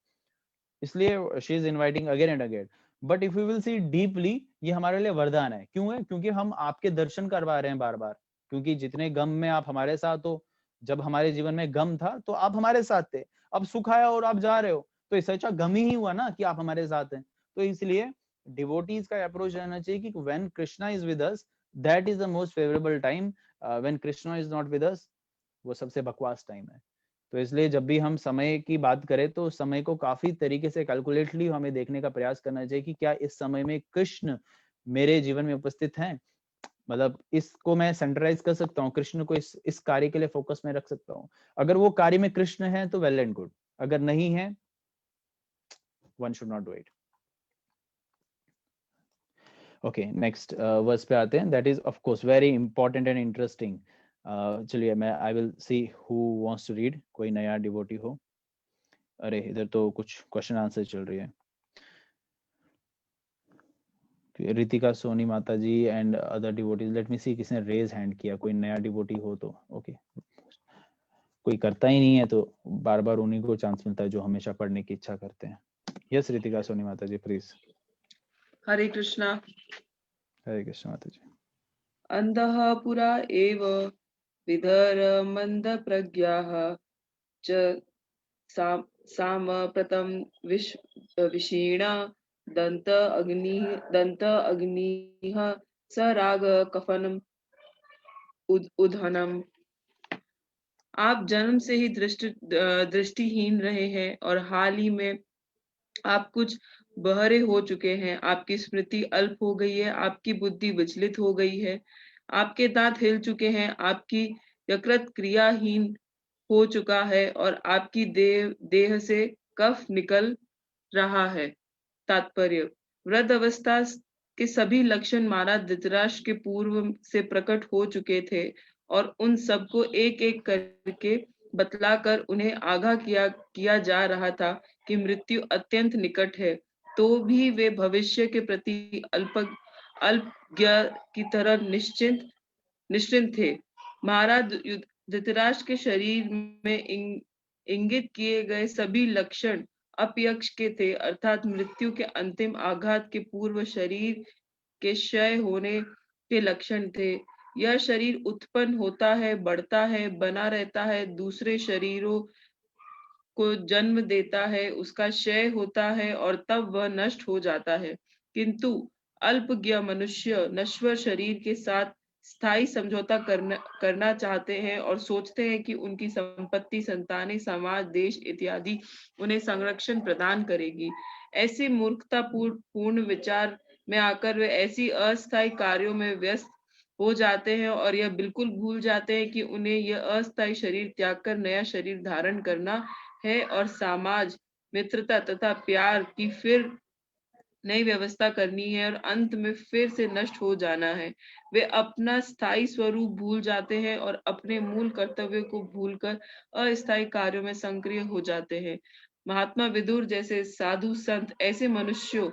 इसलिए she is inviting again and again. But if you will see deeply, ये हमारे लिए वरदान है। क्यों है? क्योंकि हम आपके दर्शन करवा रहे हैं बार बार। क्योंकि जितने गम में आप हमारे साथ हो, जब हमारे जीवन में गम था तो आप हमारे साथ थे, अब सुख आया और आप जा रहे हो, तो इससे अच्छा गम ही हुआ ना कि आप हमारे साथ हैं। तो इसलिए डिवोटीज का अप्रोच रहना चाहिए कि when Krishna is with us, that is the most favourable time. When Krishna is not with us, वो सबसे बकवास टाइम है। तो इसलिए जब भी हम समय की बात करें तो समय को काफी तरीके से कैलकुलेटली हमें देखने का प्रयास करना चाहिए कि क्या इस समय में कृष्ण मेरे जीवन में उपस्थित हैं। मतलब इसको मैं सेंट्रलाइज कर सकता हूँ, कृष्ण को इस कार्य के लिए फोकस में रख सकता हूँ। अगर वो कार्य में कृष्ण है तो वेल एंड गुड, अगर नहीं है, one should not do it. Okay, next verse पे आते हैं। That is of course very important and interesting. चलिए मैं I will see who wants to read. कोई नया डिवोटी हो? अरे इधर तो कुछ क्वेश्चन आंसर चल रही है। रितिका सोनी माता ji and other devotees, let me see किसने रेज हैंड किया। कोई नया डिवोटी हो तो ओके। कोई करता ही नहीं है तो बार बार उन्हीं को चांस मिलता है जो हमेशा पढ़ने की इच्छा करते हैं। यस रितिका सोनी माता जी प्लीज। हरे कृष्णा। हरे कृष्ण माता जी। अंधः पुरा एव विधर मंद प्रज्ञाः च साम्प्रतं विषीणा दंत अग्निः स राग कफनम उधनम। आप जन्म से ही दृष्टिहीन रहे हैं और हाल ही में आप कुछ बहरे हो चुके हैं। आपकी स्मृति अल्प हो गई है, आपकी बुद्धि विचलित हो गई है, आपके दांत हिल चुके हैं, आपकी यकृत क्रियाहीन हो चुका है और आपकी देह से कफ निकल रहा है। तात्पर्य, वृद्ध अवस्था के सभी लक्षण महाराज धृतराष्ट्र के पूर्व से प्रकट हो चुके थे और उन सबको एक एक करके बतलाकर उन्हें आगाह किया जा रहा था कि मृत्यु अत्यंत निकट है। तो भी वे भविष्य के प्रति अल्पज्ञ की तरह निश्चिंत थे। महाराज धृतराष्ट्र के शरीर में इंगित किए गए सभी लक्षण अपयक्ष के थे, अर्थात मृत्यु के अंतिम आघात के पूर्व शरीर के क्षय होने के लक्षण थे। यह शरीर उत्पन्न होता है, बढ़ता है, बना रहता है, दूसरे शरीरों को जन्म देता है, उसका क्षय होता है और तब वह नष्ट हो जाता है। किंतु अल्पज्ञ मनुष्य नश्वर शरीर के साथ स्थायी समझौता करना चाहते हैं और सोचते हैं कि उनकी संपत्ति, संतानें, समाज, देश इत्यादि उन्हें संरक्षण प्रदान करेगी। ऐसे मूर्खता पूर्ण विचार में आकर वे ऐसी अस्थायी कार्यों में व्यस्त हो जाते हैं और यह बिल्कुल भूल जाते हैं कि उन्हें यह अस्थायी शरीर त्याग कर नया शरीर धारण करना है और समाज, मित्रता तथा प्यार की फिर नई व्यवस्था करनी है और अंत में फिर से नष्ट हो जाना है। वे अपना स्थायी स्वरूप भूल जाते हैं और अपने मूल कर्तव्य को भूलकर अस्थायी कार्यों में सक्रिय हो जाते हैं। महात्मा विदुर जैसे साधु संत ऐसे मनुष्यों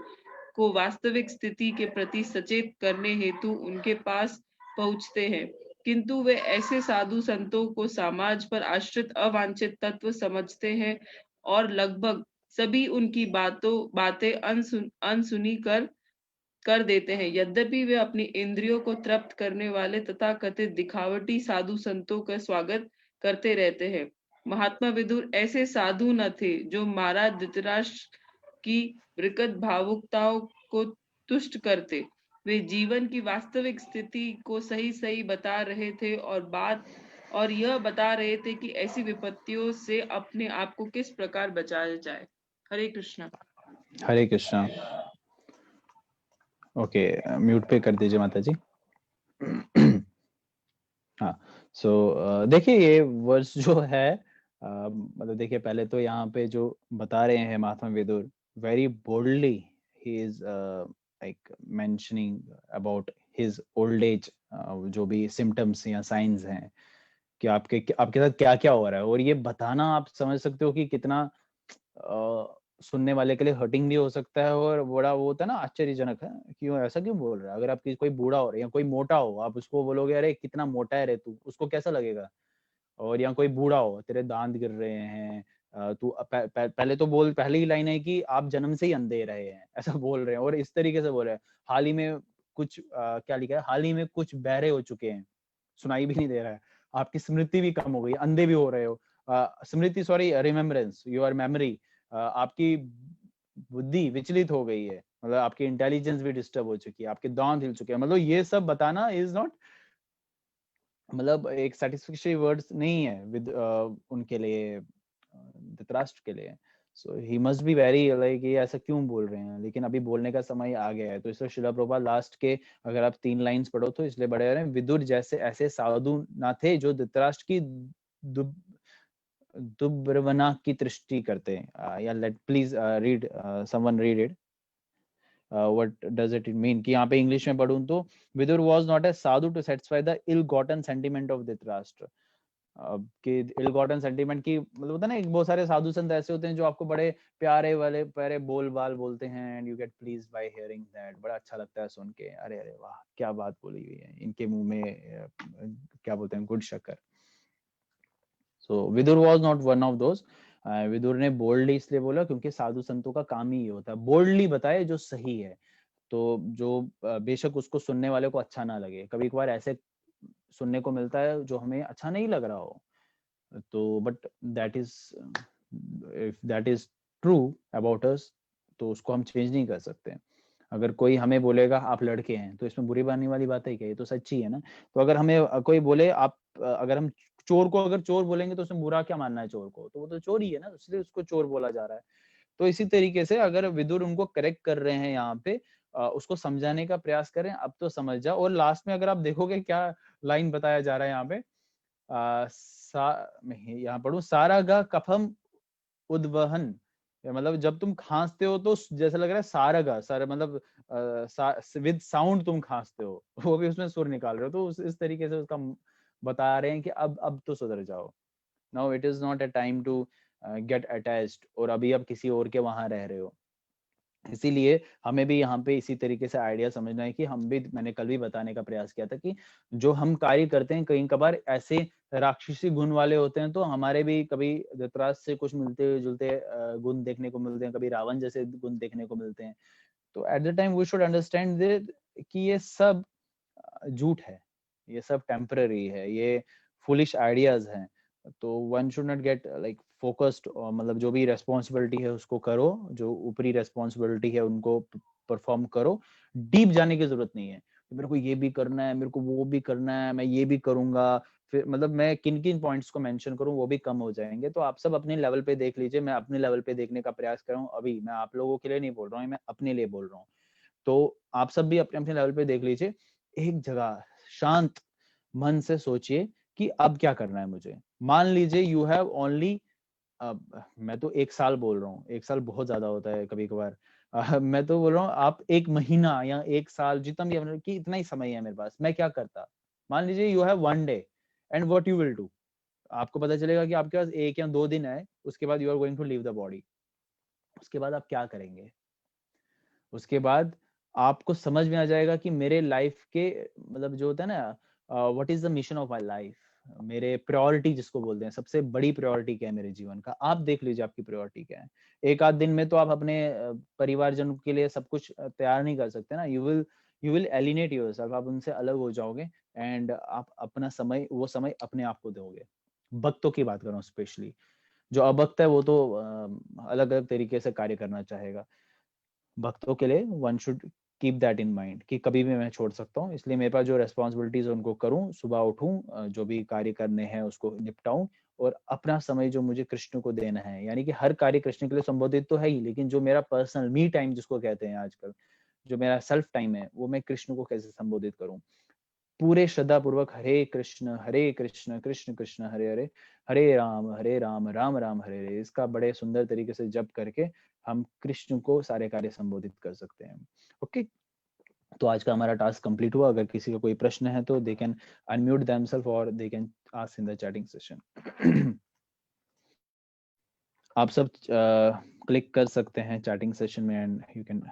को वास्तविक स्थिति के प्रति सचेत करने हेतु उनके पास पहुंचते हैं, किंतु वे ऐसे साधु संतों को समाज पर आश्रित अवांछित तत्व समझते हैं और लगभग सभी उनकी बातें अनसुनी कर देते हैं। यद्यपि वे अपनी इंद्रियों को तृप्त करने वाले तथा कथित दिखावटी साधु संतों का स्वागत करते रहते हैं। महात्मा विदुर ऐसे साधु न थे जो महाराज धृतराष्ट्र की विकृत भावुकताओं को तुष्ट करते। वे जीवन की वास्तविक स्थिति को सही सही बता रहे थे और यह बता रहे थे कि ऐसी विपत्तियों से अपने आप को किस प्रकार बचाया जाए। हरे कृष्णा। हरे कृष्णा। ओके, म्यूट पे कर दीजिए माता जी। हाँ, सो देखिए ये वर्स जो है, मतलब देखिए पहले तो यहाँ पे जो बता रहे हैं Mahatma Vidur, very boldly he is like mentioning about his old age, जो भी सिम्टम्स या साइंस हैं कि आपके साथ क्या क्या हो रहा है, और ये बताना आप समझ सकते हो कि कितना सुनने वाले के लिए हर्टिंग भी हो सकता है और बड़ा वो होता है ना आश्चर्यजनक है, क्यों ऐसा क्यों बोल रहा है। अगर आपकी कोई बूढ़ा हो रहा है या कोई मोटा हो, आप उसको बोलोगे अरे कितना मोटा है रे तू, उसको कैसा लगेगा। और या कोई बूढ़ा हो, तेरे दांत गिर रहे हैं, तू पहले तो पहली ही लाइन है कि आप जन्म से ही अंधे रहे हैं, ऐसा बोल रहे हैं और इस तरीके से बोल रहे हैं। हाल ही में कुछ क्या लिखा है, हाल ही में कुछ बहरे हो चुके हैं, सुनाई भी नहीं दे रहा है, आपकी स्मृति भी कम हो गई, अंधे भी हो रहे हो, स्मृति सॉरी रिमेम्बरेंस, योर मेमोरी, आपकी बुद्धि विचलित हो गई है, मतलब आपकी इंटेलिजेंस भी डिस्टर्ब हो चुकी है, आपके दांत हिल चुके हैं। मतलब ये सब बताना इज नॉट, मतलब एक सेटिस्फैक्टरी वर्ड्स नहीं है विद उनके लिए, धृतराष्ट्र के लिए। So he must be very like ये ऐसा क्यों बोल रहे हैं, लेकिन अभी बोलने का समय आ गया है। तो इसलिए शिला प्रभुपाद लास्ट के अगर आप 3 लाइंस पढ़ो तो इसलिए बड़े रहे हैं, विदुर जैसे ऐसे साधु ना थे जो धृतराष्ट्र की दुर्वना की दृष्टि करते हैं। या let please read, someone read it, what does it mean, कि यहाँ पे इंग्लिश में पढ़ूं तो Vidur was not a sadhu to satisfy the ill-gotten sentiment of Dhritarashtra. कि ill-gotten sentiment की मतलब होता है ना, एक बहुत सारे साधु संत ऐसे होते हैं जो आपको बड़े प्यारे वाले प्यारे बोल बाल बोलते हैं, and you get pleased by hearing that, बड़ा अच्छा लगता है सुन के, अरे अरे वाह क्या बात बोली हुई है, इनके मुंह में क्या बोलते हैं, गुड़ शक्कर। So Vidur was not one of those। Vidur ने बोल्डली इसलिए बोला क्योंकि साधु संतों का काम ही ये होता है, बोल्डली बताए जो सही है, तो जो बेशक उसको सुनने वाले को अच्छा ना लगे, कभी कभार ऐसे सुनने को मिलता है जो हमें अच्छा नहीं लग रहा हो, तो but that is, if that is true about us, तो उसको हम चेंज नहीं कर सकते। अगर कोई हमें बोलेगा आप लड़के हैं, तो इसमें बुरी बानी वाली बात है क्या, ये तो सच्ची है ना। तो अगर हमें कोई बोले आप, अगर हम चोर को अगर चोर बोलेंगे तो उसमें बुरा क्या मानना है चोर को, तो वो तो चोर ही है ना, इसलिए उसको चोर बोला जा रहा है। तो इसी तरीके से अगर विदुर उनको करेक्ट कर रहे हैं यहाँ पे, उसको समझाने का प्रयास करें, अब तो समझ जाओ। और लास्ट में अगर आप देखोगे क्या लाइन बताया जा रहा है यहाँ पे, मैं यहाँ पढ़ूं, सारगा कफम उद्वहन, मतलब जब तुम खांसते हो तो जैसा लग रहा है सारगा, सारा मतलब विद साउंड तुम खांसते हो, वो भी उसमें सुर निकाल रहे हो, तो इस तरीके से उसका बता रहे हैं कि अब तो सुधर जाओ। Now it is not a time to get attached, और अभी आप किसी और के वहां रह रहे हो। इसीलिए हमें भी यहाँ पे इसी तरीके से आइडिया समझना है कि हम भी, मैंने कल भी बताने का प्रयास किया था कि जो हम कार्य करते हैं कई कबार ऐसे राक्षसी गुण वाले होते हैं, तो हमारे भी कभी धृतराष्ट्र से कुछ मिलते जुलते गुण देखने को मिलते हैं, कभी रावण जैसे गुण देखने को मिलते हैं। तो at the time we should understand कि ये सब झूठ है, ये सब टेम्पररी है, ये फुलिश आइडियाज हैं। तो one should not get like focused, मतलब जो भी रेस्पॉन्सिबिलिटी है उसको करो, जो ऊपरी रेस्पॉन्सिबिलिटी है उनको परफॉर्म करो। डीप जाने की जरूरत नहीं है, मेरे को ये भी करना है, मेरे को वो भी करना है, मैं ये भी करूंगा, फिर मतलब मैं किन किन पॉइंट्स को मेंशन करूं वो भी कम हो जाएंगे। तो आप सब अपने लेवल पे देख लीजिए, मैं अपने लेवल पे देखने का प्रयास कर रहा हूँ अभी, मैं आप लोगों के लिए नहीं बोल रहा हूँ, मैं अपने लिए बोल रहा हूँ। तो आप सब भी अपने अपने लेवल पे देख लीजिए, एक जगह शांत मन से सोचिए कि अब क्या करना है मुझे। मान लीजिए यू हैव ओनली, मैं तो 1 साल बोल रहा हूँ, 1 साल बहुत ज्यादा होता है कभी कभार, मैं तो बोल रहा हूँ आप 1 महीना या 1 साल जितना भी है, कि इतना ही समय है मेरे पास, मैं क्या करता। मान लीजिए you have 1 day and what you will do. आपको पता चलेगा कि आपके पास 1 या 2 दिन है, उसके बाद you are going to leave the body. उसके बाद आप क्या करेंगे? उसके बाद आपको समझ में आ जाएगा कि मेरे लाइफ के मतलब जो होता है ना, what is the mission of my life, मेरे प्रायोरिटी जिसको बोलते हैं, सबसे बड़ी प्रायोरिटी क्या है मेरे जीवन का। आप देख लीजिए आपकी प्रायोरिटी क्या है। एक आध दिन में तो आप अपने परिवारजनों के लिए सब कुछ तैयार नहीं कर सकते ना। यू विल एलिनेट योरसेल्फ, आप उनसे अलग हो जाओगे एंड आप अपना समय, वो समय अपने आप को दोगे। भक्तों की बात कर रहा हूँ स्पेशली, जो अभक्त है वो तो अलग अलग तरीके से कार्य करना चाहेगा। भक्तों के लिए one should keep that in mind कि कभी भी मैं छोड़ सकता हूँ, इसलिए मेरे पास जो रेस्पॉन्सिबिलिटीज है उनको करूँ, सुबह उठूं, जो भी कार्य करने हैं उसको निपटाऊं, और अपना समय जो मुझे कृष्ण को देना है, यानी कि हर कार्य कृष्ण के लिए संबोधित तो है ही, लेकिन जो मेरा पर्सनल मी टाइम जिसको कहते हैं आजकल, जो मेरा सेल्फ टाइम है, वो मैं कृष्ण को कैसे संबोधित करूं। पूरे श्रद्धा पूर्वक हरे कृष्ण कृष्ण कृष्ण हरे हरे, हरे राम राम राम हरे हरे, इसका बड़े सुंदर तरीके से जप करके हम कृष्ण को सारे कार्य संबोधित कर सकते हैं। ओके, तो आज का हमारा टास्क कंप्लीट हुआ। अगर किसी का कोई प्रश्न है तो दे कैन अनम्यूट देमसेल्फ और they can ask in the chatting session. आप सब क्लिक कर सकते हैं चैटिंग सेशन में and you can,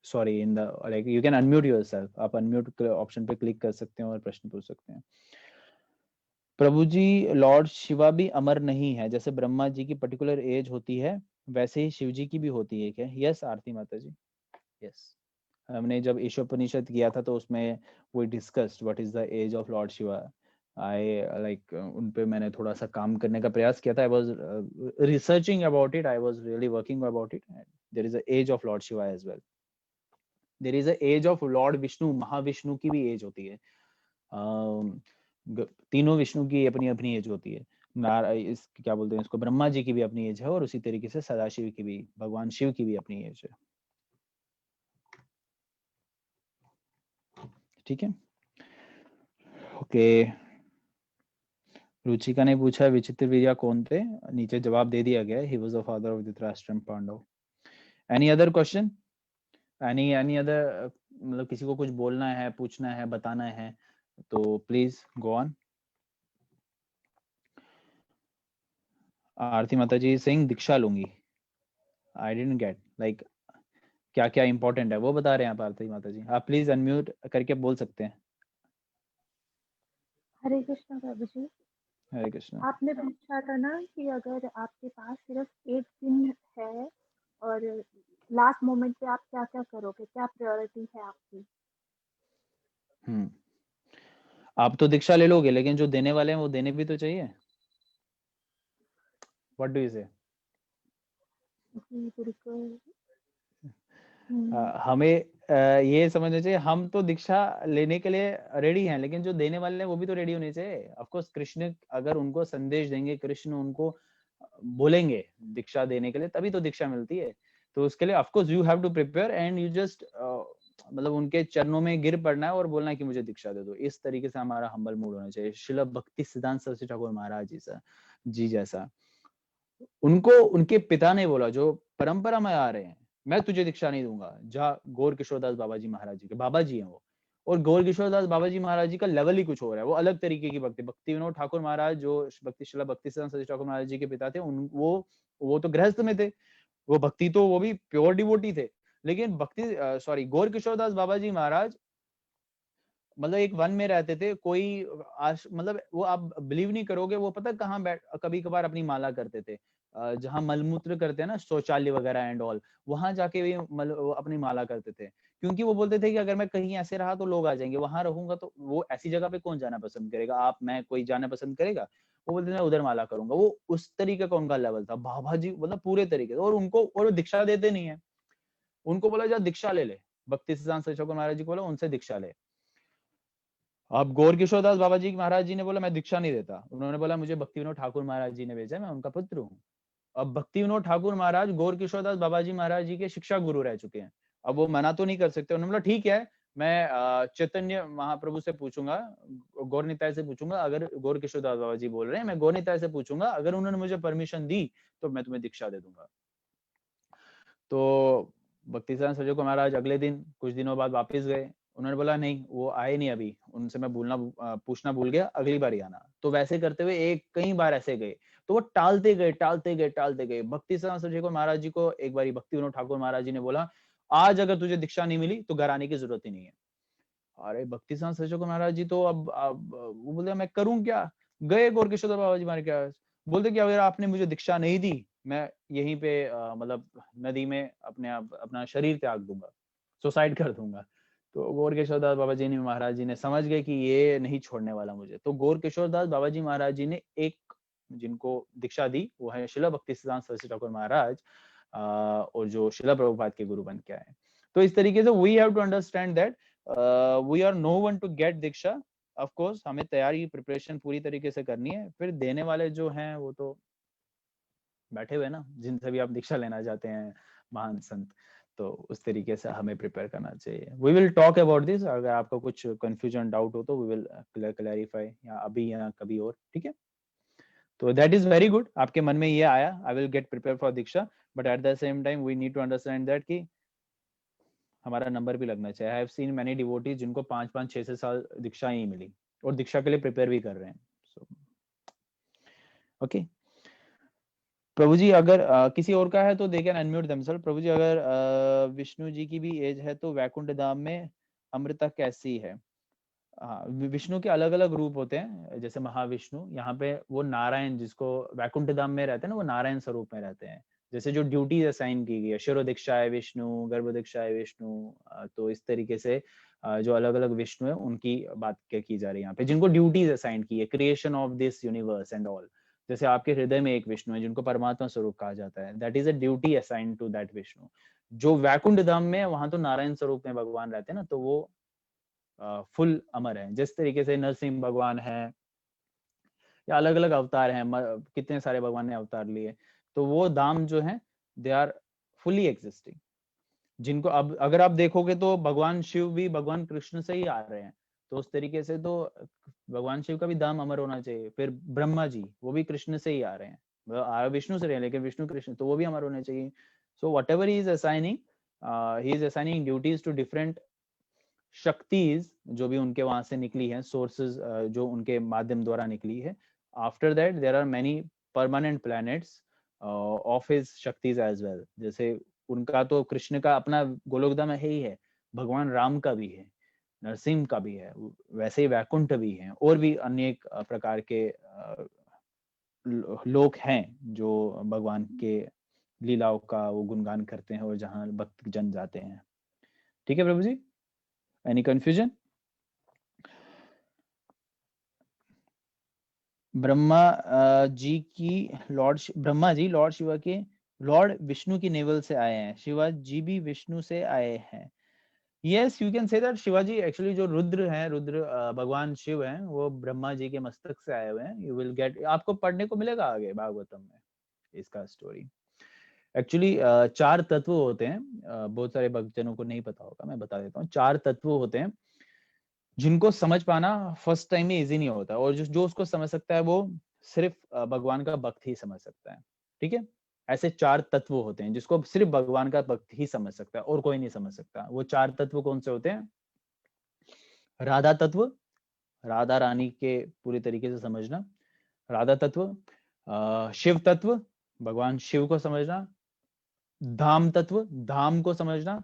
sorry, in the like you can unmute yourself, आप अनम्यूट ऑप्शन पे क्लिक कर सकते हैं और प्रश्न पूछ सकते हैं। प्रभु जी, लॉर्ड शिवा भी अमर नहीं है, जैसे ब्रह्मा जी की पर्टिकुलर एज होती है वैसे ही शिव जी की भी होती है क्या? यस आरती माता जी, यस। हमने जब ईशोपनिषद किया था तो उसमें वो discussed what is the age of lord Shiva. I like उन पे मैंने थोड़ा सा काम करने का प्रयास किया था। I was researching about it, I was really working about it. There is a age of lord Shiva as well. There is a age of lord Vishnu, Mahavishnu की भी एज होती है। तीनों विष्णु की अपनी अपनी एज होती है। इस क्या बोलते हैं इसको, ब्रह्मा जी की भी अपनी एज है, और उसी तरीके से सदाशिव की भी, भगवान शिव की भी अपनी एज है। ठीक है, ओके। रुचिका ने पूछा विचित्र वीर्या कौन थे? नीचे जवाब दे दिया गया है, he was the father of Dhritarashtra and Pandav. Any other question? Any other, मतलब किसी को कुछ बोलना है, पूछना है, बताना है तो प्लीज गो ऑन। आरती माता जी सिंह दीक्षा लूंगी। आई डिडंट गेट लाइक क्या क्या इंपॉर्टेंट है वो बता रहे हैं आप आरती माता जी। आप प्लीज अनम्यूट करके बोल सकते हैं। हरे कृष्णा प्रभु जी। हरे कृष्णा। आपने पूछा था ना कि अगर आपके पास सिर्फ एक दिन है और लास्ट मोमेंट पे आप क्या क्या करोगे, क्या प्रायोरिटी है आपकी? आप तो दीक्षा ले लोगे, लेकिन जो देने वाले हैं वो देने भी तो चाहिए। व्हाट डू यू से? जी बिल्कुल। हमें ये समझना चाहिए, हम तो दीक्षा लेने के लिए रेडी हैं, लेकिन जो देने वाले हैं वो भी तो रेडी होने चाहिए। ऑफ कोर्स कृष्ण अगर उनको संदेश देंगे, कृष्ण उनको बोलेंगे दीक्षा देने के लिए, तभी तो दीक्षा मिलती है। तो उसके लिए of course you have to prepare and you just मतलब उनके चरणों में गिर पड़ना है और बोलना है कि मुझे दीक्षा दे दो। इस तरीके से हमारा हम्बल मूड होना चाहिए। श्रील भक्ति सिद्धांत सरस्वती ठाकुर महाराज जी जैसा उनको उनके पिता ने बोला, जो परंपरा में आ रहे हैं, मैं तुझे दीक्षा नहीं दूंगा। जहाँ गौर किशोरदास बाबा जी महाराज जी के बाबा जी हैं वो, और गौर किशोरदास बाबा जी महाराज जी का लेवल ही कुछ हो रहा है। वो अलग तरीके की भक्ति, भक्ति विनोद ठाकुर महाराज जो भक्तिशिला भक्ति सिद्धांत सरस्वती ठाकुर महाराज जी के पिता थे, उन वो तो गृहस्थ में थे, वो भक्ति तो वो भी प्योर डिवोटी थे। लेकिन भक्ति गौर किशोरदास बाबा जी महाराज मतलब एक वन में रहते थे। कोई मतलब वो आप बिलीव नहीं करोगे, वो पता कहाँ बैठ कभी कभार अपनी माला करते थे, जहाँ मलमूत्र करते हैं ना, शौचालय वगैरह एंड ऑल, वहां जाके भी वो अपनी माला करते थे। क्योंकि वो बोलते थे कि अगर मैं कहीं ऐसे रहा तो लोग आ जाएंगे, वहां रहूंगा तो वो ऐसी जगह पे कौन जाना पसंद करेगा, आप मैं कोई जाना पसंद करेगा। वो बोलते थे मैं उधर माला करूंगा। वो उस तरीके का उनका लेवल था, बाबा जी मतलब पूरे तरीके से। और उनको और दीक्षा देते नहीं है, उनको बोला जा दीक्षा ले भक्ति सिद्धांत सरस्वती ठाकुर महाराज जी को बोला उनसे दीक्षा ले। अब गौर किशोरदास बाबा जी महाराज जी ने बोला मैं दीक्षा नहीं देता। उन्होंने बोला मुझे भक्ति विनोद ठाकुर महाराज जी ने भेजा, मैं उनका पुत्र हूँ। अब भक्ति विनोद ठाकुर महाराज गौर किशोरदास बाबा जी महाराज जी के शिक्षा गुरु रह चुके हैं। अब वो मना तो नहीं कर सकते। उन्होंने बोला ठीक है, मैं चैतन्य महाप्रभु से पूछूंगा, गौर निताय से पूछूंगा। अगर गौर किशोरदास बाबा जी बोल रहे हैं, मैं गौर निताय से पूछूंगा, अगर उन्होंने मुझे परमिशन दी तो मैं तुम्हें दीक्षा दे दूंगा। तो भक्ति सिद्धांत सरस्वती महाराज अगले दिन कुछ दिनों बाद वापस गए। उन्होंने बोला नहीं, वो आए नहीं अभी, उनसे मैं पूछना भूल गया, अगली बार ही आना। तो वैसे करते हुए कई बार ऐसे गए, तो वो टालते गए। भक्ति सिद्धांत सरस्वती महाराज जी को एक बार भक्ति विनोद ठाकुर महाराज जी ने बोला, आज अगर तुझे दीक्षा नहीं मिली तो घर आने की जरूरत ही नहीं है। अरे भक्ति सिद्धांत सरस्वती महाराज जी तो अब वो बोलते मैं करूं क्या। गए गौर किशोर बाबा जी महाराज के, बोलते कि अगर आपने मुझे दीक्षा नहीं दी, मैं यहीं पे मतलब नदी में अपना शरीर त्याग दूंगा, सुसाइड कर दूंगा। तो गौर किशोरदास बाबा जी ने महाराज जी ने समझ गए कि ये नहीं छोड़ने वाला मुझे। तो गौर किशोरदास बाबा जी महाराज जी ने एक जिनको दीक्षा दी वो है शिला भक्ति सिद्धांत सरस्वती ठाकुर महाराज, और जो शिला प्रभुपाद के गुरु बन के आए। तो इस तरीके से we have to understand that we are no one to get diksha. Of course हमें तैयारी प्रिपरेशन पूरी तरीके से करनी है, फिर देने वाले जो हैं वो तो बैठे हुए ना, जिनसे भी आप दीक्षा लेना चाहते हैं महान संत, तो उस तरीके से हमें प्रिपेयर करना चाहिए। We will talk about this. अगर आपको कुछ कंफ्यूजन डाउट हो तो वी विल क्लैरिफाई या अभी या कभी और, ठीक है। तो दैट इज वेरी गुड, आपके मन में ये आया I will get prepare for diksha, but at the same time we need to understand that कि हमारा नंबर भी लगना चाहिए। I have seen many devotees जिनको 5-5, 6-6 साल दीक्षा ही मिली और दीक्षा के लिए प्रिपेयर भी कर रहे हैं। सो ओके प्रभु जी, अगर किसी और का है तो दे कैन अनम्यूट देमसेल्फ। प्रभु जी, अगर विष्णु जी की भी एज है तो वैकुंठ धाम में अमृता कैसी है? हाँ, विष्णु के अलग अलग रूप होते हैं, जैसे महाविष्णु यहाँ पे वो नारायण जिसको वैकुंठ धाम में रहते हैं ना, वो नारायण स्वरूप में रहते हैं। जैसे जो ड्यूटीज असाइन की गई है, शिरो दीक्षाय विष्णु, गर्भ दीक्षाय विष्णु, तो इस तरीके से जो अलग अलग विष्णु है उनकी बात की जा रही है यहाँ पे, जिनको ड्यूटीज असाइन की है, creation of this universe and all. जैसे आपके हृदय में एक विष्णु है जिनको परमात्मा स्वरूप कहा जाता है, that is a duty assign to that Vishnu. जो वैकुंठ धाम में वहां तो नारायण स्वरूप में भगवान रहते हैं ना, तो वो फुल अमर है। जिस तरीके से नरसिंह भगवान है या अलग अलग अवतार हैं, कितने सारे भगवान ने अवतार लिए, तो वो धाम जो है दे आर फुली एग्जिस्टिंग। जिनको अब अगर आप देखोगे तो भगवान शिव भी भगवान कृष्ण से ही आ रहे हैं, तो उस तरीके से तो भगवान शिव का भी धाम अमर होना चाहिए। फिर ब्रह्मा जी वो भी कृष्ण से ही आ रहे हैं, विष्णु से रहे हैं लेकिन विष्णु कृष्ण, तो वो भी अमर होने चाहिए। So whatever he is assigning duties to different shaktis जो भी उनके वहां से निकली है, सोर्सेज जो उनके माध्यम द्वारा निकली है। After that there are many permanent planets of his shaktis as well. जैसे उनका तो कृष्ण का अपना गोलोकधाम है ही है, भगवान राम का भी है, नरसिंह का भी है, वैसे ही वैकुंठ भी है, और भी अनेक प्रकार के लोक हैं जो भगवान के लीलाओं का वो गुणगान करते हैं और जहाँ भक्त जन जाते हैं। ठीक है प्रभु जी, एनी कंफ्यूजन? ब्रह्मा जी की ब्रह्मा जी लॉर्ड शिवा के लॉर्ड विष्णु की नेवल से आए हैं, शिवा जी भी विष्णु से आए हैं। Yes, you can say that Shivaji actually जो रुद्र हैं, रुद्र भगवान शिव हैं, वो ब्रह्मा जी के मस्तक से आए हुए हैं। यू विल गेट, आपको पढ़ने को मिलेगा आगे भागवतम में इसका स्टोरी। एक्चुअली 4 तत्व होते हैं, बहुत सारे भक्तजनों को नहीं पता होगा, मैं बता देता हूँ। 4 तत्व होते हैं जिनको समझ पाना फर्स्ट टाइम में इजी नहीं होता, और जो उसको समझ सकता है वो सिर्फ भगवान का भक्त ही समझ सकता है। ठीक है, ऐसे 4 तत्व होते हैं जिसको सिर्फ भगवान का भक्त ही समझ सकता है और कोई नहीं समझ सकता। वो 4 तत्व कौन से होते हैं? राधा तत्व, राधा रानी के पूरी तरीके से समझना, राधा तत्व, शिव तत्व, भगवान शिव को समझना, धाम तत्व, धाम को समझना,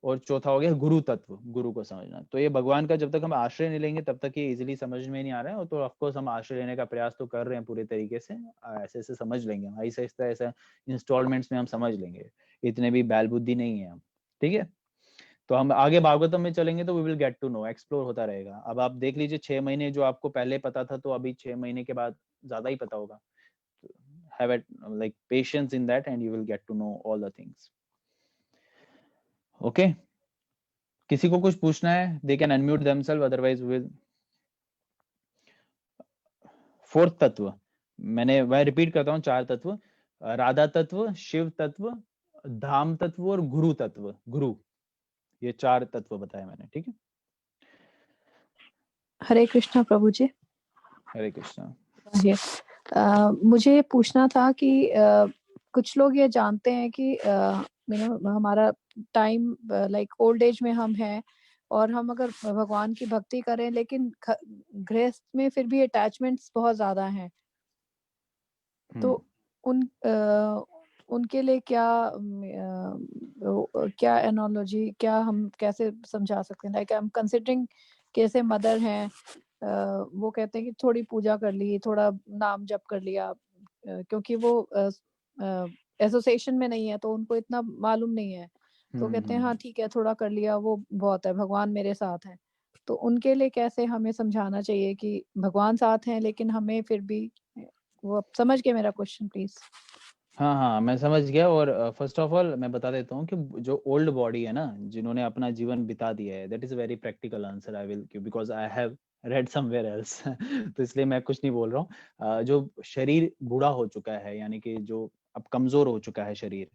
और चौथा हो गया गुरु तत्व, गुरु को समझना। तो ये भगवान का जब तक हम आश्रय नहीं लेंगे तब तक ये इजीली समझ में नहीं आ रहा है, तो ऑफकोर्स हम आश्रय लेने का प्रयास तो कर रहे हैं पूरे तरीके से, ऐसे ऐसे समझ लेंगे हम, ऐसे ऐसे इंस्टॉलमेंट्स में हम समझ लेंगे, इतने भी बैल बुद्धि नहीं है हम। ठीक है, तो हम आगे भागवतम में चलेंगे तो we will get to know, explore होता रहेगा। अब आप देख लीजिए 6 महीने जो आपको पहले पता था, तो अभी 6 महीने के बाद ज्यादा ही पता होगा। Have it like patience in that and you will get to know all the things. Okay, किसी को कुछ पूछना है they can unmute themselves, otherwise we will। Fourth तत्व मैं रिपीट करता हूँ, 4 तत्व, राधा तत्व, शिव तत्व, धाम तत्व और गुरु तत्व, गुरु, ये 4 तत्व बताए मैंने। ठीक है, हरे कृष्णा प्रभु जी। हरे कृष्णा। मुझे पूछना था कि कुछ लोग ये जानते हैं कि हमारा टाइम लाइक ओल्ड एज में हम हैं और हम अगर भगवान की भक्ति करें, लेकिन गृहस्थ में फिर भी अटैचमेंट्स बहुत ज्यादा हैं, तो उनके लिए क्या एनालॉजी, क्या हम कैसे समझा सकते हैं? लाइक आई एम कंसिडरिंग कैसे मदर हैं, वो कहते हैं कि थोड़ी पूजा कर ली, थोड़ा नाम जप कर लिया, क्योंकि वो एसोसिएशन में नहीं है तो उनको इतना मालूम नहीं है, तो कहते हैं हाँ ठीक है थोड़ा कर लिया वो बहुत है, भगवान मेरे साथ है। तो उनके लिए कैसे हमें समझाना चाहिए कि भगवान साथ हैं लेकिन हमें फिर भी, वो आप समझ गए मेरा क्वेश्चन प्लीज? हाँ हाँ, मैं समझ गया। और फर्स्ट ऑफ ऑल मैं बता देता हूँ कि जो ओल्ड बॉडी है ना, जिन्होंने अपना जीवन बिता दिया है, that is a very practical answer I will, because I have read somewhere else तो इसलिए मैं कुछ नहीं बोल रहा हूँ। जो शरीर बूढ़ा हो चुका है, यानी कि जो अब कमजोर हो चुका है शरीर,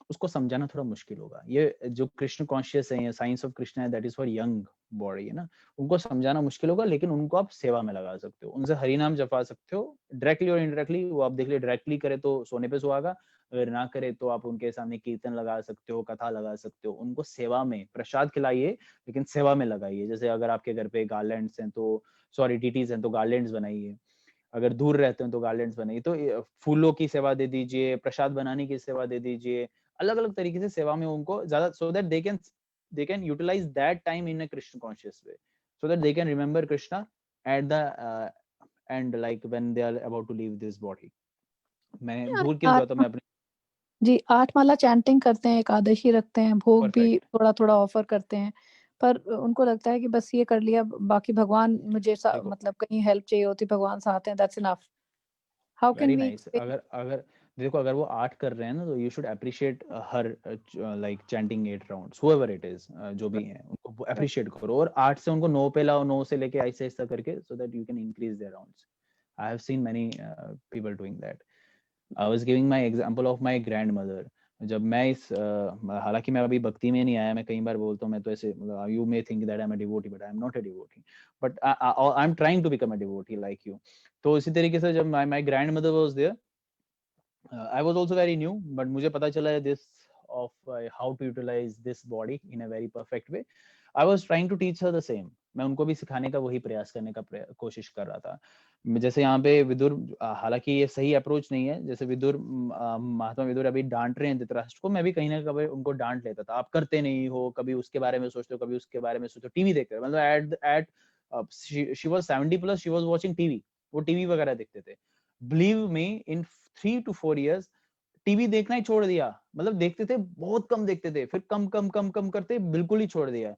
उसको समझाना थोड़ा मुश्किल होगा। ये जो कृष्ण कॉन्शियस है, साइंस ऑफ कृष्ण है, that is for young body है ना, उनको समझाना मुश्किल होगा, लेकिन उनको आप सेवा में लगा सकते हो, उनसे हरि नाम जपा सकते हो, डायरेक्टली और इनडायरेक्टली। वो आप देख लीजिए, डायरेक्टली करे तो सोने पे सुहागा, अगर ना करे तो आप उनके सामने कीर्तन लगा सकते हो, कथा लगा सकते हो, उनको सेवा में, प्रसाद खिलाइए लेकिन सेवा में लगाइए। जैसे अगर आपके घर पे गार्लैंड्स हैं तो, सॉरी डीटीज हैं तो गार्लैंड्स बनाइए, अगर दूर रहते हैं तो गार्लैंड्स बनाइए, तो फूलों की सेवा दे दीजिए, प्रसाद बनाने की सेवा दे दीजिए, अलग अलग तरीके से सेवा में उनको ज्यादा, so that they can utilize that time in a Krishna conscious way, so that they can remember Krishna at the end, like when they are about to leave this body. मैं भूल क्यों गया था, मैं अपने जी 8 माला चैंटिंग करते हैं, एकादशी रखते हैं, भोग भी Perfect. थोड़ा थोड़ा ऑफर करते हैं, पर उनको लगता है कि बस ये कर लिया, बाकी भगवान मुझे देखो, मतलब कहीं हेल्प चाहिए होती, भगवान साथ हैं, that's enough. How can very we nice. अगर देखो, अगर वो 8 कर रहे हैं ना, तो you should appreciate her, like chanting 8 rounds, however it is, जो भी हैं उनको अप्रिशिएट करो, और 8 से उनको 9 पे लाओ, 9 से लेके ऐसे ऐसा करके, so that you can increase their rounds. I have seen many people doing that. I was giving my example of my grandmother. जब मैं इस हालांकि मैं अभी भक्ति में नहीं आया, मैं कई बार बोलता हूँ, मैं तो ऐसे, you may think that I am a devotee, but I am not a devotee, but I am trying to become a devotee like you. तो इसी तरीके से जब my grandmother was there, I was also very new, but मुझे पता चला है this of how to utilize this body in a very perfect way. I was trying to teach her the same. मैं उनको भी सिखाने का वही प्रयास करने का कोशिश कर रहा था। जैसे यहाँ पे विदुर, हालांकि ये सही अप्रोच नहीं है, जैसे विदुर, महात्मा विदुर अभी डांट रहे हैं धृतराष्ट्र को, मैं भी कहीं ना कहीं उनको डांट लेता था, आप करते नहीं हो, कभी उसके बारे में सोचते हो, कभी उसके बारे में सोचते हो, टीवी देखते हो, मतलब at she was 70+, she was watching TV, वो टीवी वगैरह देखते थे। Believe me, in 3 to 4 years TV देखना ही छोड़ दिया, मतलब देखते थे, बहुत कम देखते थे, फिर कम कम कम कम करते बिल्कुल ही छोड़ दिया।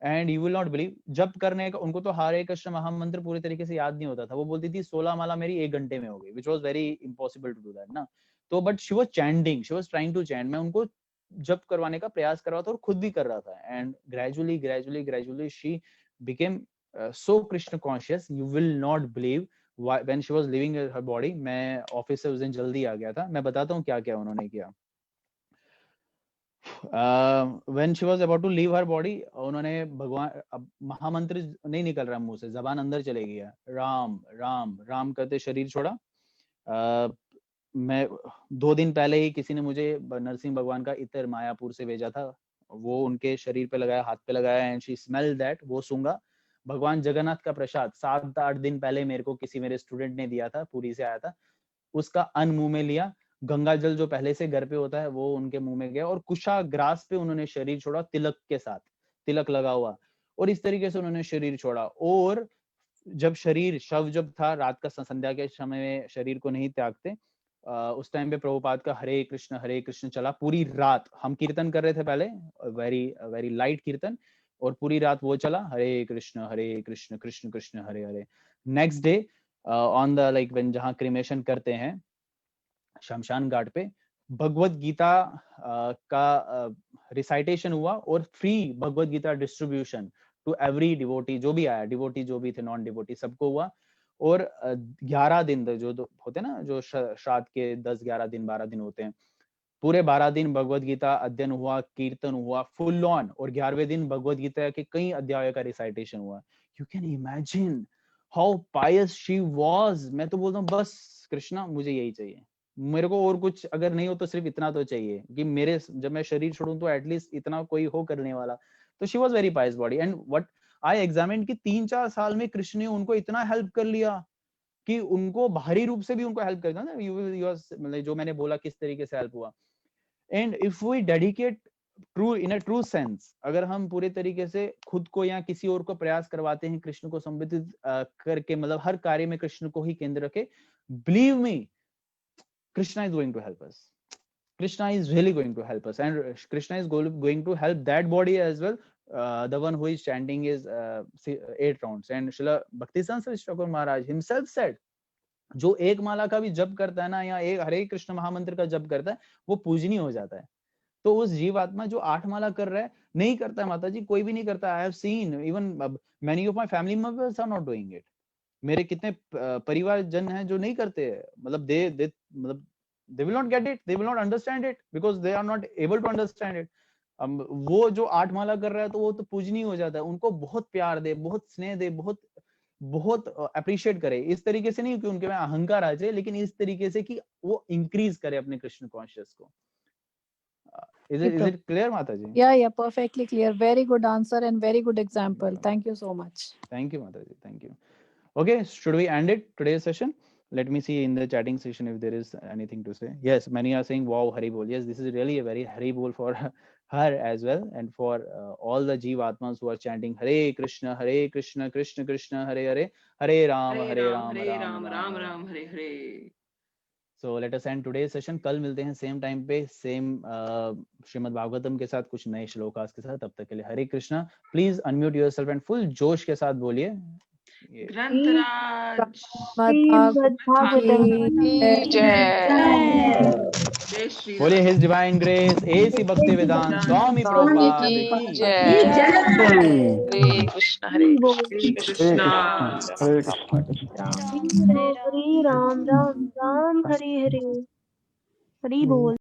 And you will not believe, जब करने का उनको तो हरे कृष्ण महामंत्र पूरे तरीके से याद नहीं होता था। वो बोलती थी 16 माला मेरी 1 घंटे में हो गई, which was very impossible to do that ना। तो but she was chanting, she was trying to chant, मैं उनको जब करवाने का प्रयास कर रहा था और खुद भी कर रहा था, and gradually gradually gradually she became so Krishna conscious, you will not believe, when she was leaving her body, मैं ऑफिस से उस दिन जल्दी आ गया था, मैं बताता हूँ क्या क्या उन्होंने किया। when she was about to leave her body, उन्होंने भगवान, अब महामंत्र नहीं निकल रहा मुंह से, जबान अंदर चले गया, राम राम राम करते शरीर छोड़ा। मैं 2 दिन पहले ही किसी ने मुझे नरसिंह भगवान का इत्र मायापुर से भेजा था, वो उनके शरीर पे लगाया, हाथ पे लगाया, एंड शी स्मेल दैट, वो सूंघा। भगवान जगन्नाथ का प्रसाद 7-8 दिन पहले मेरे को किसी मेरे स्टूडेंट ने दिया था, पुरी से आया था, उसका अन्न मुंह में लिया। गंगा जल जो पहले से घर पे होता है वो उनके मुंह में गया, और कुशाग्रास पे उन्होंने शरीर छोड़ा, तिलक के साथ, तिलक लगा हुआ, और इस तरीके से उन्होंने शरीर छोड़ा। और जब शरीर शव जब था, रात का संध्या के समय में शरीर को नहीं त्यागते, उस टाइम पे प्रभुपाद का हरे कृष्ण चला पूरी रात। हम कीर्तन कर रहे थे पहले, वेरी लाइट कीर्तन, और पूरी रात वो चला, Hare Krishna Krishna Krishna Hare Hare. Next day on the like when, जहाँ क्रिमेशन करते हैं शमशान घाट पे, भगवत गीता का रिसाइटेशन हुआ, और free Bhagavad Gita distribution to every devotee, जो भी आया, डिवोटी जो भी थे, नॉन डिवोटी, सबको हुआ। और 11 दिन जो होते हैं ना, जो श्राद्ध के 10-11 दिन 12 दिन होते हैं, पूरे 12 दिन भगवत गीता अध्ययन हुआ, कीर्तन हुआ फुल ऑन, और 11वें दिन भगवत गीता के कई अध्यायों का रिसाइटेशन हुआ। You can imagine how pious she was. मैं तो बोलता हूँ बस कृष्णा मुझे यही चाहिए, मेरे को और कुछ अगर नहीं हो तो सिर्फ इतना तो चाहिए कि मेरे जब मैं शरीर छोड़ूं तो एटलीस्ट इतना कोई हो करने वाला। तो she was very Payas body, and what I examined कि 3-4 साल में कृष्ण ने उनको इतना हेल्प कर लिया कि उनको बाहरी रूप से भी उनको हेल्प कर दिया ना। मतलब जो मैंने बोला किस तरीके से हेल्प हुआ। And if we dedicate in a true sense, अगर हम पूरे तरीके से खुद को या किसी और को प्रयास करवाते हैं कृष्ण को संबोधित करके, मतलब हर कार्य में कृष्ण को ही केंद्र रखे, believe me Krishna is going to help us. Krishna is really going to help us, and Krishna is going to help that body as well. The one who is chanting is 8 rounds, and Srila Bhaktivedanta Saraswati Thakur Maharaj himself said, जो एक माला का भी जप करता है ना, या एक हरे कृष्ण महामंत्र का जप करता है, वो पूजनीय हो जाता है। तो उस जीवात्मा जो 8 माला कर रहा है, नहीं करता है माता जी, कोई भी नहीं करता। आई have scene even many of my family members are not doing it. मेरे कितने परिवार जन हैं जो नहीं करते हैं, मतलब they will not get it, they will not understand it because they are not able to understand it. वो जो 8 माला कर रहा है तो वो तो पूजनीय हो जाता है। उनको बहुत प्यार दे, बहुत स्नेह दे, बहुत अप्रिशिएट करे। इस तरीके से नहीं कि उनके में अहंकार आ जाए, लेकिन इस तरीके से कि वो इंक्रीज करे अपने कृष्ण कॉन्शियस को। Is it clear, Mataji? Yeah, perfectly clear. Very good answer and very good example. Yeah. Thank you so much. Thank you, Mataji. Thank you. Okay, should we end it today's session? Let me see in the chatting session if there is anything to say. Yes, many are saying wow, Hari Bol. Yes, this is really a very Hari Bol for her as well, and for all the Jeevatmas who are chanting Hare Krishna, Krishna Krishna, Hare Hare, Hare Ram, Ram Ram, Hare Hare. So let us end today's session. कल मिलते हैं same time पे, same Shrimad Bhagavatam के साथ, कुछ नए श्लोकास के साथ। तब तक के लिए Hare Krishna. Please unmute yourself and full जोश के साथ बोलिए। ग्रंथराज बोलिए हिज डिवाइन ग्रेस एसी भक्ति वेदांत स्वामी प्रभुपाद की जय। हरे कृष्णा हरे कृष्णा हरे कृष्णा। हरे राम राम राम हरे हरे हरि बोल।